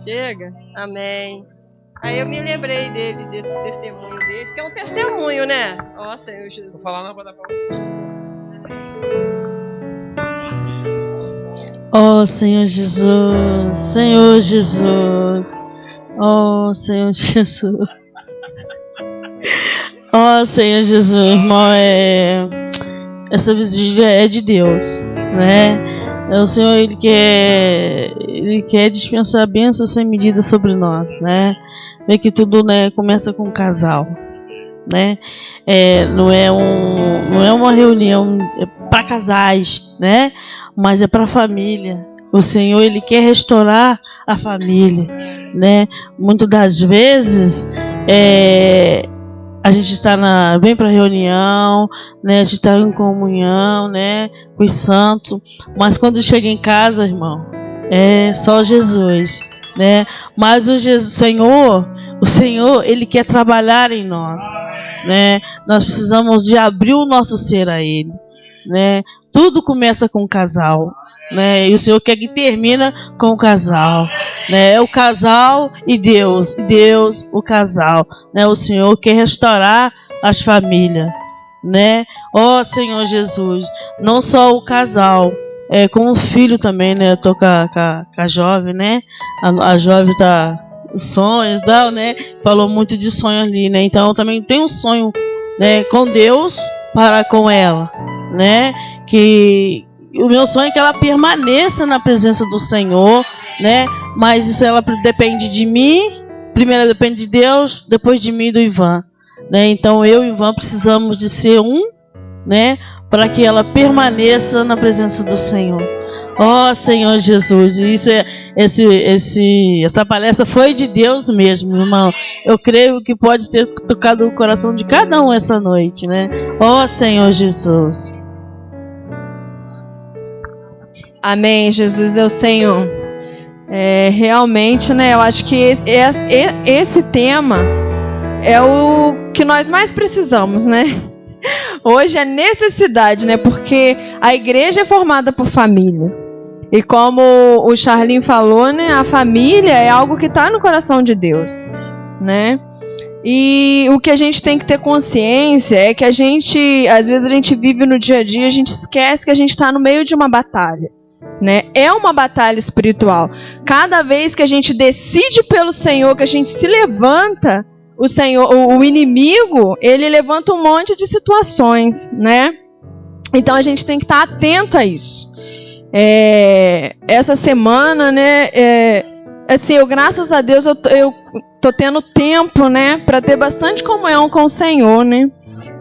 Chega? Amém. Aí eu me lembrei dele, desse testemunho dele, que é um testemunho, né? Ó, Senhor Jesus. Vou falar não, pode dar pra Oh, Senhor Jesus, Senhor Jesus. Oh, Senhor Jesus. Oh, Senhor Jesus, irmão, essa vigília é de Deus, né? O Senhor, Ele quer dispensar bênçãos sem medida sobre nós, né? Vê que tudo, né, começa com um casal, né? Não é uma reunião para casais, né? Mas é para a família. O Senhor, Ele quer restaurar a família, né? Muitas das vezes a gente vem para reunião, né? A gente está em comunhão, né? Com os santos. Mas quando chega em casa, irmão, é só Jesus, né? Mas o Senhor, Ele quer trabalhar em nós, né? Nós precisamos de abrir o nosso ser a Ele, né? Tudo começa com o casal, né? E o Senhor quer que termina com o casal, né? O casal e Deus, o casal, né? O Senhor quer restaurar as famílias, né? Ó Senhor Jesus, não só o casal, com o filho também, né? Eu tô com a jovem, né? A jovem tá os sonhos, né? Falou muito de sonho ali, né? Então eu também tenho um sonho, né? Com Deus para com ela, né? Que o meu sonho é que ela permaneça na presença do Senhor, né? Mas isso ela depende de mim, primeiro depende de Deus, depois de mim e do Ivan, né? Então eu e o Ivan precisamos de ser um, né? Para que ela permaneça na presença do Senhor. Ó Senhor Jesus, isso essa palestra foi de Deus mesmo, irmão. Eu creio que pode ter tocado o coração de cada um essa noite, né? Ó Senhor Jesus. Amém, Jesus é o Senhor. Realmente, né, eu acho que esse tema é o que nós mais precisamos, né? Hoje é necessidade, né? Porque a igreja é formada por famílias. E como o Charlinho falou, né, a família é algo que está no coração de Deus, né? E o que a gente tem que ter consciência é que às vezes a gente vive no dia a dia, a gente esquece que a gente está no meio de uma batalha. Né? É uma batalha espiritual. Cada vez que a gente decide pelo Senhor, que a gente se levanta, o inimigo, ele levanta um monte de situações, né? Então a gente tem que estar atento a isso. Essa semana, né? Assim, graças a Deus, eu tô tendo tempo, né? Para ter bastante comunhão com o Senhor, né?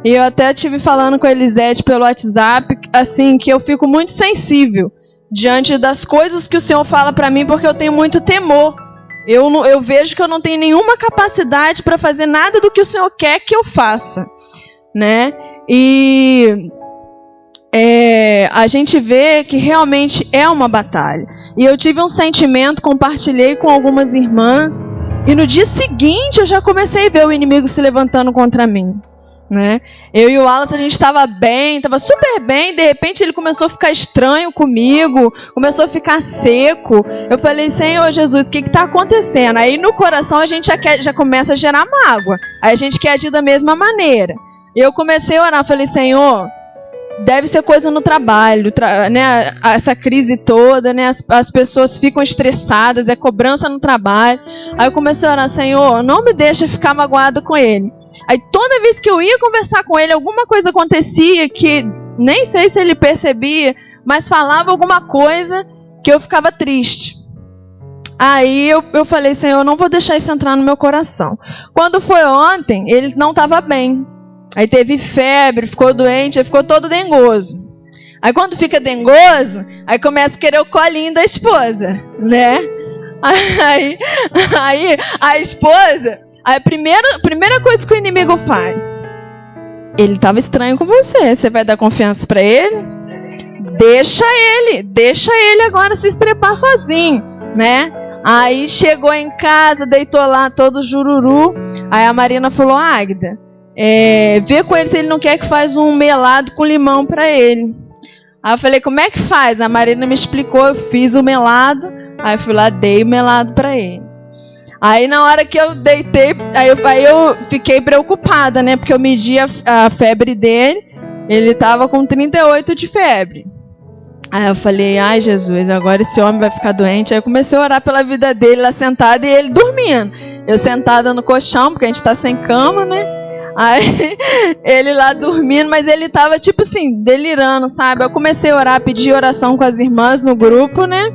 E eu até estive falando com a Elisete pelo WhatsApp, assim, que eu fico muito sensível diante das coisas que o Senhor fala para mim, porque eu tenho muito temor. Eu vejo que eu não tenho nenhuma capacidade para fazer nada do que o Senhor quer que eu faça, né? E a gente vê que realmente é uma batalha. E eu tive um sentimento, compartilhei com algumas irmãs, e no dia seguinte eu já comecei a ver o inimigo se levantando contra mim. Né? Eu e o Wallace, a gente estava bem, estava super bem, de repente ele começou a ficar estranho comigo, começou a ficar seco. Eu falei, Senhor Jesus, o que está acontecendo? Aí no coração a gente já começa a gerar mágoa, aí a gente quer agir da mesma maneira. Eu comecei a orar, falei, Senhor, deve ser coisa no trabalho, né? Essa crise toda, né? As pessoas ficam estressadas, é cobrança no trabalho. Aí eu comecei a orar, Senhor, não me deixa ficar magoada com ele. Aí toda vez que eu ia conversar com ele, alguma coisa acontecia que nem sei se ele percebia, mas falava alguma coisa que eu ficava triste. Aí eu falei, Senhor, eu não vou deixar isso entrar no meu coração. Quando foi ontem, ele não estava bem. Aí teve febre, ficou doente, aí ficou todo dengoso. Aí quando fica dengoso, aí começa a querer o colinho da esposa, né? Aí a esposa, a primeira coisa que o inimigo faz, ele estava estranho com você, você vai dar confiança para ele? Deixa ele agora se estrepar sozinho, né? Aí chegou em casa, deitou lá todo jururu. Aí a Marina falou, Águida, vê com ele se ele não quer que faz um melado com limão pra ele. Aí eu falei, como é que faz? A Marina me explicou, eu fiz o melado. Aí eu fui lá, dei o melado pra ele. Aí na hora que eu deitei, aí eu fiquei preocupada, né? Porque eu medi a febre dele, ele tava com 38 de febre. Aí eu falei, ai Jesus, agora esse homem vai ficar doente. Aí eu comecei a orar pela vida dele lá sentado e ele dormindo. Eu sentada no colchão, porque a gente tá sem cama, né? Aí ele lá dormindo, mas ele tava tipo assim, delirando, sabe? Eu comecei a orar, pedi oração com as irmãs no grupo, né?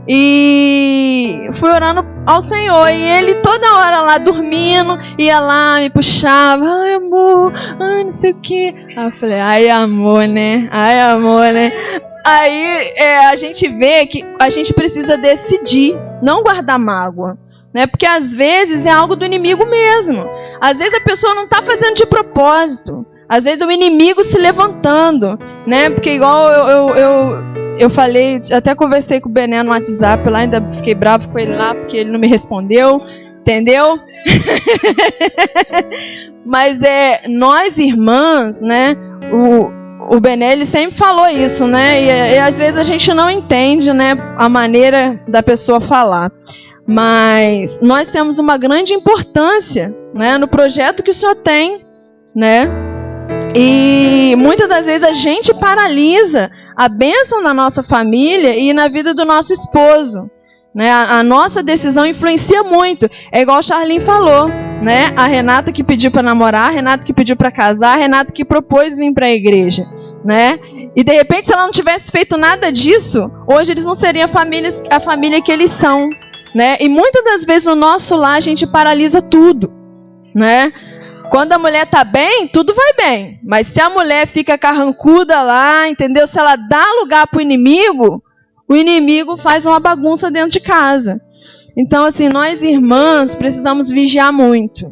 E fui orando ao Senhor. E ele toda hora lá dormindo, ia lá, me puxava, ai amor, ai não sei o que. Aí eu falei, ai amor, né? Ai amor, né? Aí a gente vê que a gente precisa decidir, não guardar mágoa, né? Porque às vezes é algo do inimigo mesmo. Às vezes a pessoa não está fazendo de propósito. Às vezes é o inimigo se levantando, né? Porque igual eu falei, até conversei com o Bené no WhatsApp lá, ainda fiquei bravo com ele lá porque ele não me respondeu, entendeu? Mas nós irmãs, né? O Bené, ele sempre falou isso, né? E às vezes a gente não entende, né, a maneira da pessoa falar. Mas nós temos uma grande importância, né, no projeto que o Senhor tem, né? E muitas das vezes a gente paralisa a bênção na nossa família e na vida do nosso esposo, né? A nossa decisão influencia muito. É igual o Charlene falou, né? A Renata que pediu para namorar, a Renata que pediu para casar, a Renata que propôs vir para a igreja, né? E de repente, se ela não tivesse feito nada disso, hoje eles não seriam a família que eles são, né? E muitas das vezes no nosso lar a gente paralisa tudo, né? Quando a mulher tá bem, tudo vai bem. Mas se a mulher fica carrancuda lá, entendeu? Se ela dá lugar pro inimigo, o inimigo faz uma bagunça dentro de casa. Então, assim, nós irmãs precisamos vigiar muito.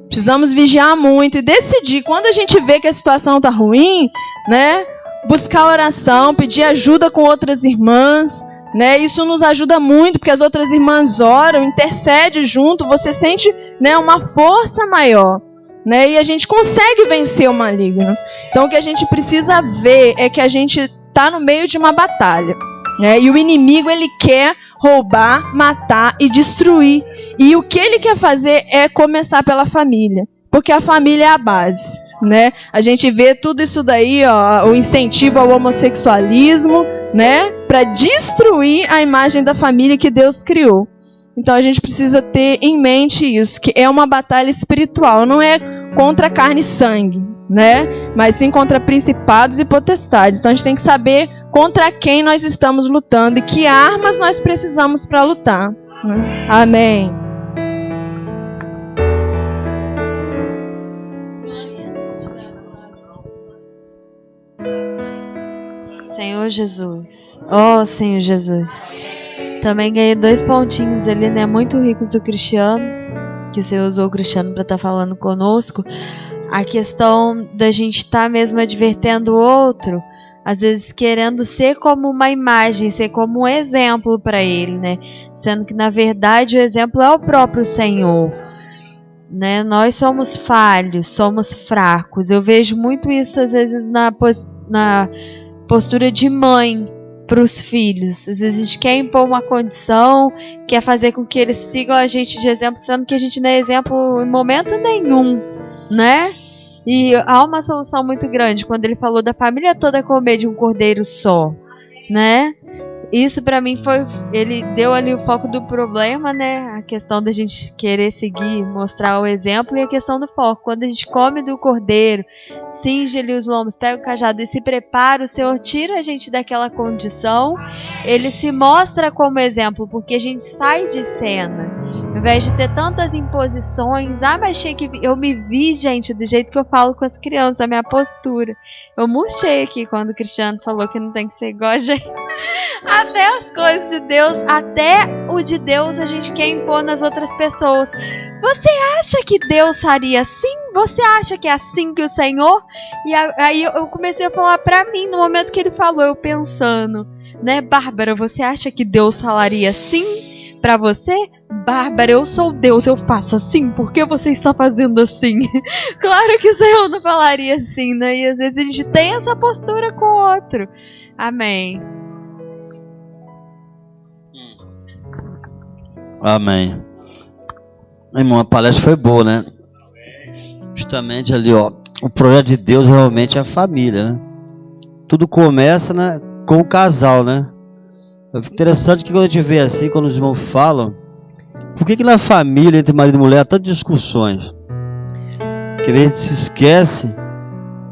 Precisamos vigiar muito e decidir. Quando a gente vê que a situação tá ruim, né? Buscar oração, pedir ajuda com outras irmãs, né? Isso nos ajuda muito, porque as outras irmãs oram, intercedem junto, você sente, né, uma força maior, né? E a gente consegue vencer o maligno. Então, o que a gente precisa ver é que a gente está no meio de uma batalha, né? E o inimigo, ele quer roubar, matar e destruir. E o que ele quer fazer é começar pela família, porque a família é a base, né? A gente vê tudo isso daí, ó, o incentivo ao homossexualismo, né? Para destruir a imagem da família que Deus criou. Então a gente precisa ter em mente isso, que é uma batalha espiritual, não é contra carne e sangue, né? Mas sim contra principados e potestades. Então a gente tem que saber contra quem nós estamos lutando e que armas nós precisamos para lutar, né? Amém. Senhor Jesus, ó Senhor Jesus, também ganhei 2 pontinhos ali, né, muito ricos do Cristiano, que o Senhor usou o Cristiano para estar falando conosco, a questão da gente estar mesmo advertendo o outro, às vezes querendo ser como uma imagem, ser como um exemplo para ele, né, sendo que na verdade o exemplo é o próprio Senhor, né, nós somos falhos, somos fracos, eu vejo muito isso às vezes na postura de mãe para os filhos. Às vezes a gente quer impor uma condição, quer fazer com que eles sigam a gente de exemplo, sendo que a gente não é exemplo em momento nenhum, né? E há uma solução muito grande quando ele falou da família toda comer de um cordeiro só, né? Isso pra mim foi, ele deu ali o foco do problema, né? A questão da gente querer seguir, mostrar o exemplo, e a questão do foco. Quando a gente come do cordeiro, cinge ali os lombos, pega o cajado e se prepara, o Senhor tira a gente daquela condição, ele se mostra como exemplo, porque a gente sai de cena. Ao invés de ter tantas imposições, mas achei que eu me vi, gente, do jeito que eu falo com as crianças, a minha postura. Eu murchei aqui quando o Cristiano falou que não tem que ser igual a gente. Até as coisas de Deus, até o de Deus a gente quer impor nas outras pessoas. Você acha que Deus faria assim? Você acha que é assim que o Senhor? E aí eu comecei a falar pra mim, no momento que ele falou, eu pensando, né, Bárbara, você acha que Deus falaria assim pra você? Bárbara, eu sou Deus, eu faço assim, por que você está fazendo assim? Claro que o Senhor não falaria assim, né? E às vezes a gente tem essa postura com o outro. Amém. Amém. Irmão, a palestra foi boa, né? Justamente ali, ó, o projeto de Deus realmente é a família, né? Tudo começa, né, com o casal, né? É interessante que quando a gente vê assim, quando os irmãos falam, por que na família, entre marido e mulher, há tantas discussões? Porque a gente se esquece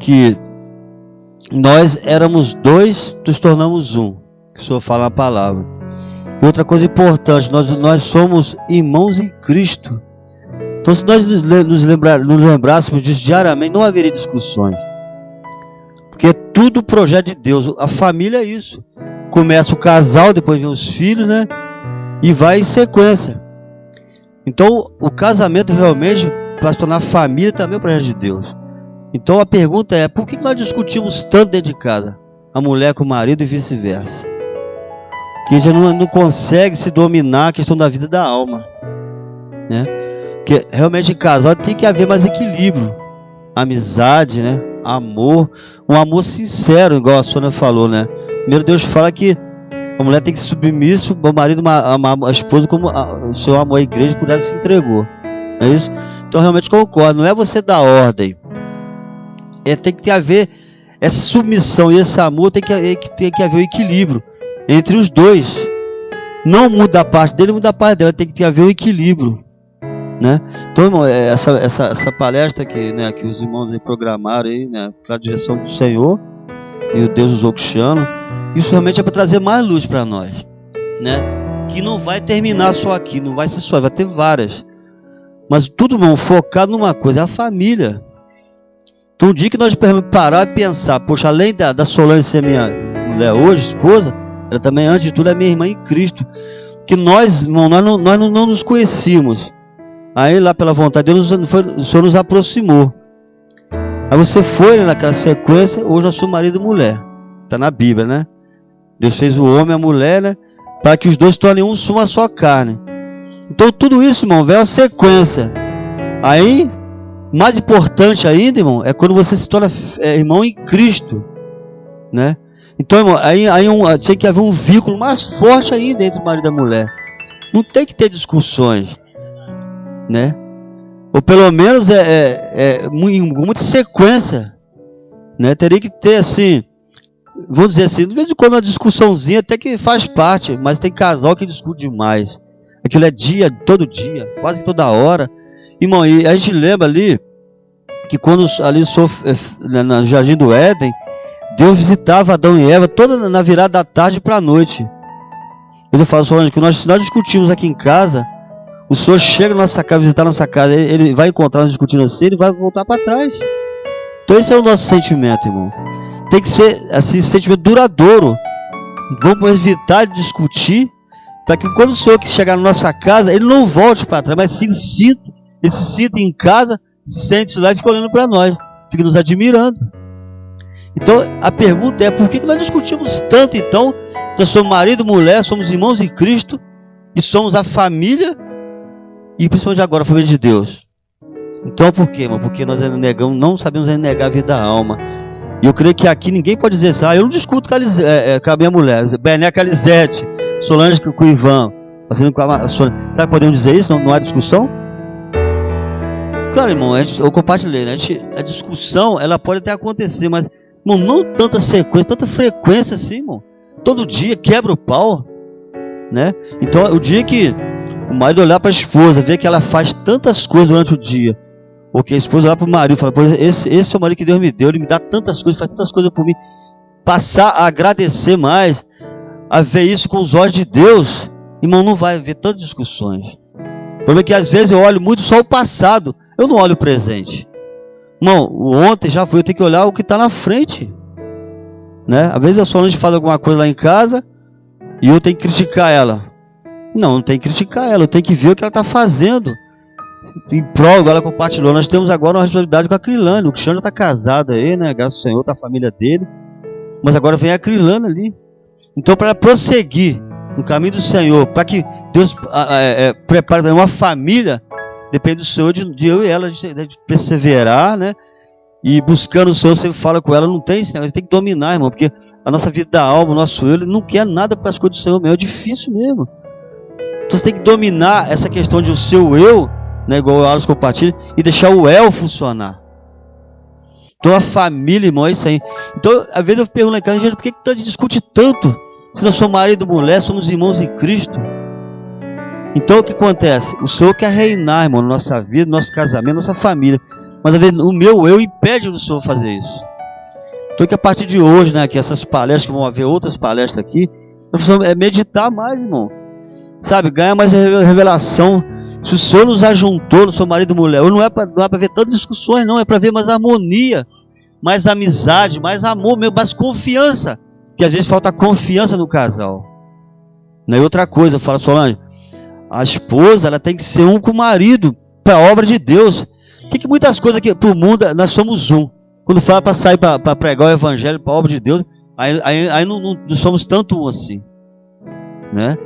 que nós éramos dois, nos tornamos um, que o Senhor fala na palavra. E outra coisa importante, nós somos irmãos em Cristo. Então, se nós nos lembrássemos disso diariamente, não haveria discussões. Porque é tudo projeto de Deus. A família é isso. Começa o casal, depois vem os filhos, né? E vai em sequência. Então, o casamento realmente, para se tornar família, também é um projeto de Deus. Então, a pergunta é, por que nós discutimos tanto dentro de casa? A mulher com o marido e vice-versa. Que a gente não consegue se dominar a questão da vida da alma, né? Porque realmente em casal tem que haver mais equilíbrio, amizade, né? Amor, um amor sincero, igual a Sônia falou, né? Primeiro Deus fala que a mulher tem que ser submissa, o marido amar a esposa como o Senhor amou a igreja, por ela se entregou, não é isso? Então realmente concordo, não é você dar ordem, tem que haver essa submissão e esse amor, tem que haver o equilíbrio entre os dois. Não muda a parte dele, muda a parte dela, tem que haver o equilíbrio, né? Então, irmão, essa palestra que, né, que os irmãos aí programaram aí, né, pela direção do Senhor, e o Deus usou o Cristiano, isso realmente é para trazer mais luz para nós, né? Que não vai terminar só aqui, não vai ser só, vai ter várias, mas tudo, irmão, focado numa coisa, é a família. Então, um dia que nós parar e pensar, poxa, além da Solange ser minha mulher hoje, esposa, ela também, antes de tudo, é minha irmã em Cristo. Que nós, irmão, nós não nos conhecíamos. Aí, lá pela vontade de Deus, o Senhor nos aproximou. Aí você foi, né, naquela sequência, hoje nós somos marido e mulher. Está na Bíblia, né? Deus fez o homem e a mulher, né? Para que os dois se tornem uma só carne. Então, tudo isso, irmão, vem uma sequência. Aí, mais importante ainda, irmão, é quando você se torna irmão em Cristo, né? Então, irmão, aí tem que haver um vínculo mais forte ainda entre o marido e a mulher. Não tem que ter discussões, né? Ou pelo menos muita sequência, né? Teria que ter assim, vamos dizer assim, de vez em quando uma discussãozinha até que faz parte, mas tem casal que discute demais. Aquilo é todo dia, quase que toda hora. Irmão, e a gente lembra ali que quando ali no Jardim do Éden, Deus visitava Adão e Eva toda na virada da tarde para a noite. Ele fala, Solange, que nós discutimos aqui em casa, o Senhor chega na nossa casa, visitar nossa casa, ele vai encontrar nós discutindo assim, ele vai voltar para trás. Então esse é o nosso sentimento, irmão. Tem que ser assim, sentimento duradouro. Vamos evitar de discutir, para que quando o Senhor chegar na nossa casa, ele não volte para trás, mas ele se sinta em casa, sente-se lá e fica olhando para nós, fica nos admirando. Então a pergunta é, por que nós discutimos tanto então? Nós somos marido e mulher, somos irmãos em Cristo, e somos a família, e principalmente agora a família de Deus. Então por quê, irmão? Porque nós não sabemos negar a vida da alma. E eu creio que aqui ninguém pode dizer assim, eu não discuto com a minha mulher, Bené com a Lisete, Solange com o Ivan, fazendo com a Solange. Sabe que podemos dizer isso? Não há discussão? Claro, irmão, eu compartilhei, né? A discussão, ela pode até acontecer, mas, irmão, não tanta sequência, tanta frequência assim, irmão. Todo dia quebra o pau, né? Então, o dia que o marido olhar para a esposa, ver que ela faz tantas coisas durante o dia, ou que a esposa olhar para o marido e falar, pois esse é o marido que Deus me deu, ele me dá tantas coisas, faz tantas coisas por mim, passar a agradecer mais, a ver isso com os olhos de Deus, irmão, não vai haver tantas discussões. O problema é que às vezes eu olho muito só o passado, eu não olho o presente. Irmão, o ontem já foi, eu tenho que olhar o que está na frente, né? Às vezes a Solange faz alguma coisa lá em casa e eu tenho que criticar ela. Não tem que criticar ela, eu tenho que ver o que ela está fazendo. Em prol, igual ela compartilhou, nós temos agora uma responsabilidade com a Crilane. O Cristiano já está casado aí, né? Graças ao Senhor, está a família dele. Mas agora vem a Crilane ali. Então, para ela prosseguir no caminho do Senhor, para que Deus prepare uma família, depende do Senhor, de eu e ela, de perseverar, né? E buscando o Senhor, você fala com ela, não tem, você tem que dominar, irmão, porque a nossa vida da alma, o nosso eu, ele não quer nada para as coisas do Senhor mesmo, é difícil mesmo. Então você tem que dominar essa questão de o seu eu, né, igual o Alas compartilha, e deixar o el funcionar. Então a família, irmão, é isso aí. Então, às vezes eu pergunto lá em casa, gente, por que a gente discute tanto? Se nós somos marido e mulher, somos irmãos em Cristo. Então o que acontece? O Senhor quer reinar, irmão, na nossa vida, no nosso casamento, na nossa família. Mas às vezes o meu eu impede o Senhor fazer isso. Então que a partir de hoje, né, que essas palestras, que vão haver outras palestras aqui, nós precisamos meditar mais, irmão. Sabe, ganhar mais revelação. Se o Senhor nos ajuntou, no seu marido e mulher, não é para ver tantas discussões, não, é para ver mais harmonia, mais amizade, mais amor, mais confiança. Que às vezes falta confiança no casal. Não é outra coisa, fala Solange, a esposa, ela tem que ser um com o marido, para a obra de Deus. Que muitas coisas aqui para o mundo, nós somos um. Quando fala para sair para pregar o evangelho, para a obra de Deus, aí não somos tanto um assim, né?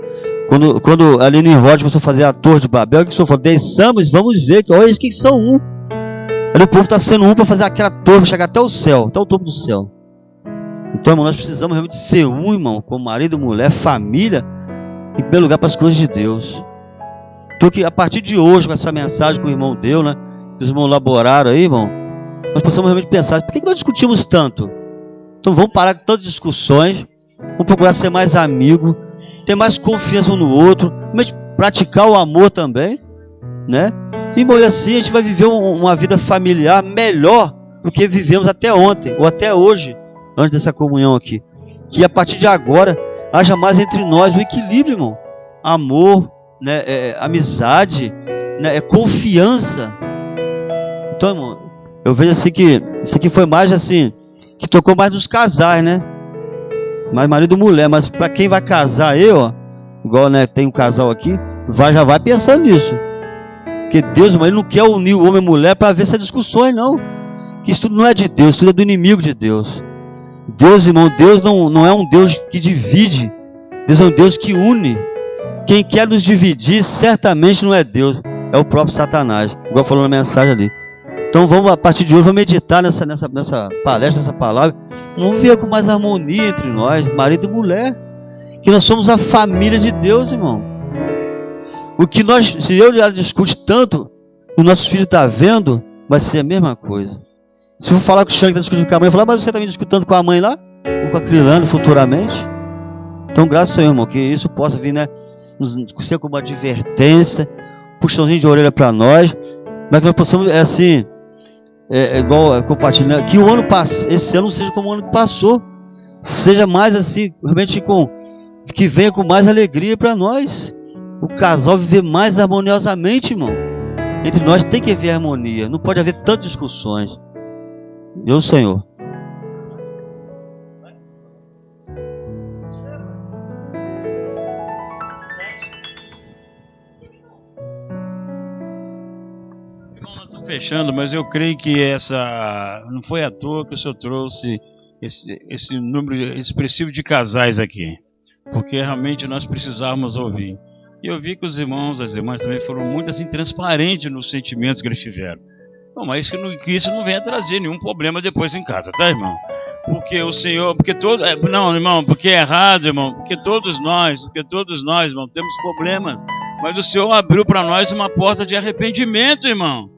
Quando ali no Rod começou a fazer a Torre de Babel, o que o senhor falou? Desçamos, vamos ver, olha, eles que são um. Ali o povo está sendo um para fazer aquela torre, chegar até o céu, até o topo do céu. Então, irmão, nós precisamos realmente ser um, irmão, como marido, mulher, família, em primeiro lugar para as coisas de Deus. Então, que a partir de hoje, com essa mensagem que o irmão deu, né, que os irmãos elaboraram aí, irmão, nós possamos realmente pensar, por que nós discutimos tanto? Então vamos parar com tantas discussões, vamos procurar ser mais amigos, ter mais confiança um no outro, mas praticar o amor também, né? E assim a gente vai viver uma vida familiar melhor do que vivemos até ontem, ou até hoje, antes dessa comunhão aqui. Que a partir de agora, haja mais entre nós o equilíbrio, irmão. Amor, né? Amizade, né? Confiança. Então, irmão, eu vejo assim que isso aqui foi mais assim, que tocou mais nos casais, né? Mais marido e mulher, mas para quem vai casar, igual, né, tem um casal aqui, já vai pensando nisso. Porque Deus, irmão, ele não quer unir o homem e a mulher para ver essas discussões, não. Que isso tudo não é de Deus, isso tudo é do inimigo de Deus. Deus, irmão, Deus não é um Deus que divide. Deus é um Deus que une. Quem quer nos dividir, certamente não é Deus, é o próprio Satanás. Igual falou na mensagem ali. Então vamos, a partir de hoje, vamos meditar nessa palestra, nessa palavra. Vamos ver com mais harmonia entre nós, marido e mulher. Que nós somos a família de Deus, irmão. Se eu já discute tanto, o nosso filho está vendo, vai ser a mesma coisa. Se eu falar com o Xang que está discutindo com a mãe, eu falar, mas você está me discutindo com a mãe lá? Ou com a Crilane futuramente? Então, graças ao Senhor, irmão, que isso possa vir, né, ser como uma advertência, puxãozinho de orelha para nós, mas que nós possamos, igual compartilhar, que o ano esse ano seja como o ano que passou, seja mais assim, realmente que venha com mais alegria para nós, o casal viver mais harmoniosamente, irmão. Entre nós tem que haver harmonia, não pode haver tantas discussões. Deus, Senhor. Fechando, mas eu creio que não foi à toa que o senhor trouxe esse número expressivo de casais aqui, porque realmente nós precisávamos ouvir. E eu vi que os irmãos, as irmãs também foram muito assim transparentes nos sentimentos que eles tiveram. Não, mas que isso não venha trazer nenhum problema depois em casa, tá, irmão? Porque o Senhor, não, irmão, porque é errado, irmão, porque todos nós, irmão, temos problemas, mas o Senhor abriu para nós uma porta de arrependimento, irmão.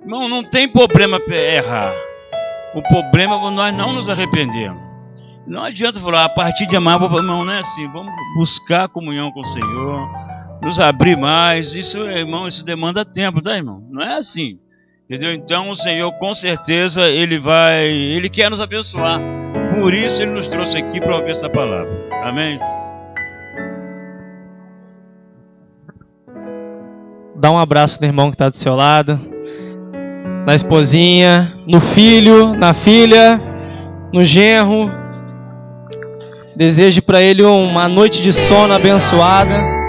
Irmão, não tem problema errar. O problema é nós não nos arrependermos. Não adianta falar, a partir de amanhã, irmão, não é assim. Vamos buscar comunhão com o Senhor, nos abrir mais. Isso, irmão, isso demanda tempo, tá, irmão? Não é assim. Entendeu? Então o Senhor, com certeza, Ele quer nos abençoar. Por isso Ele nos trouxe aqui para ouvir essa palavra. Amém? Dá um abraço no irmão que está do seu lado, na esposinha, no filho, na filha, no genro. Deseje para ele uma noite de sono abençoada.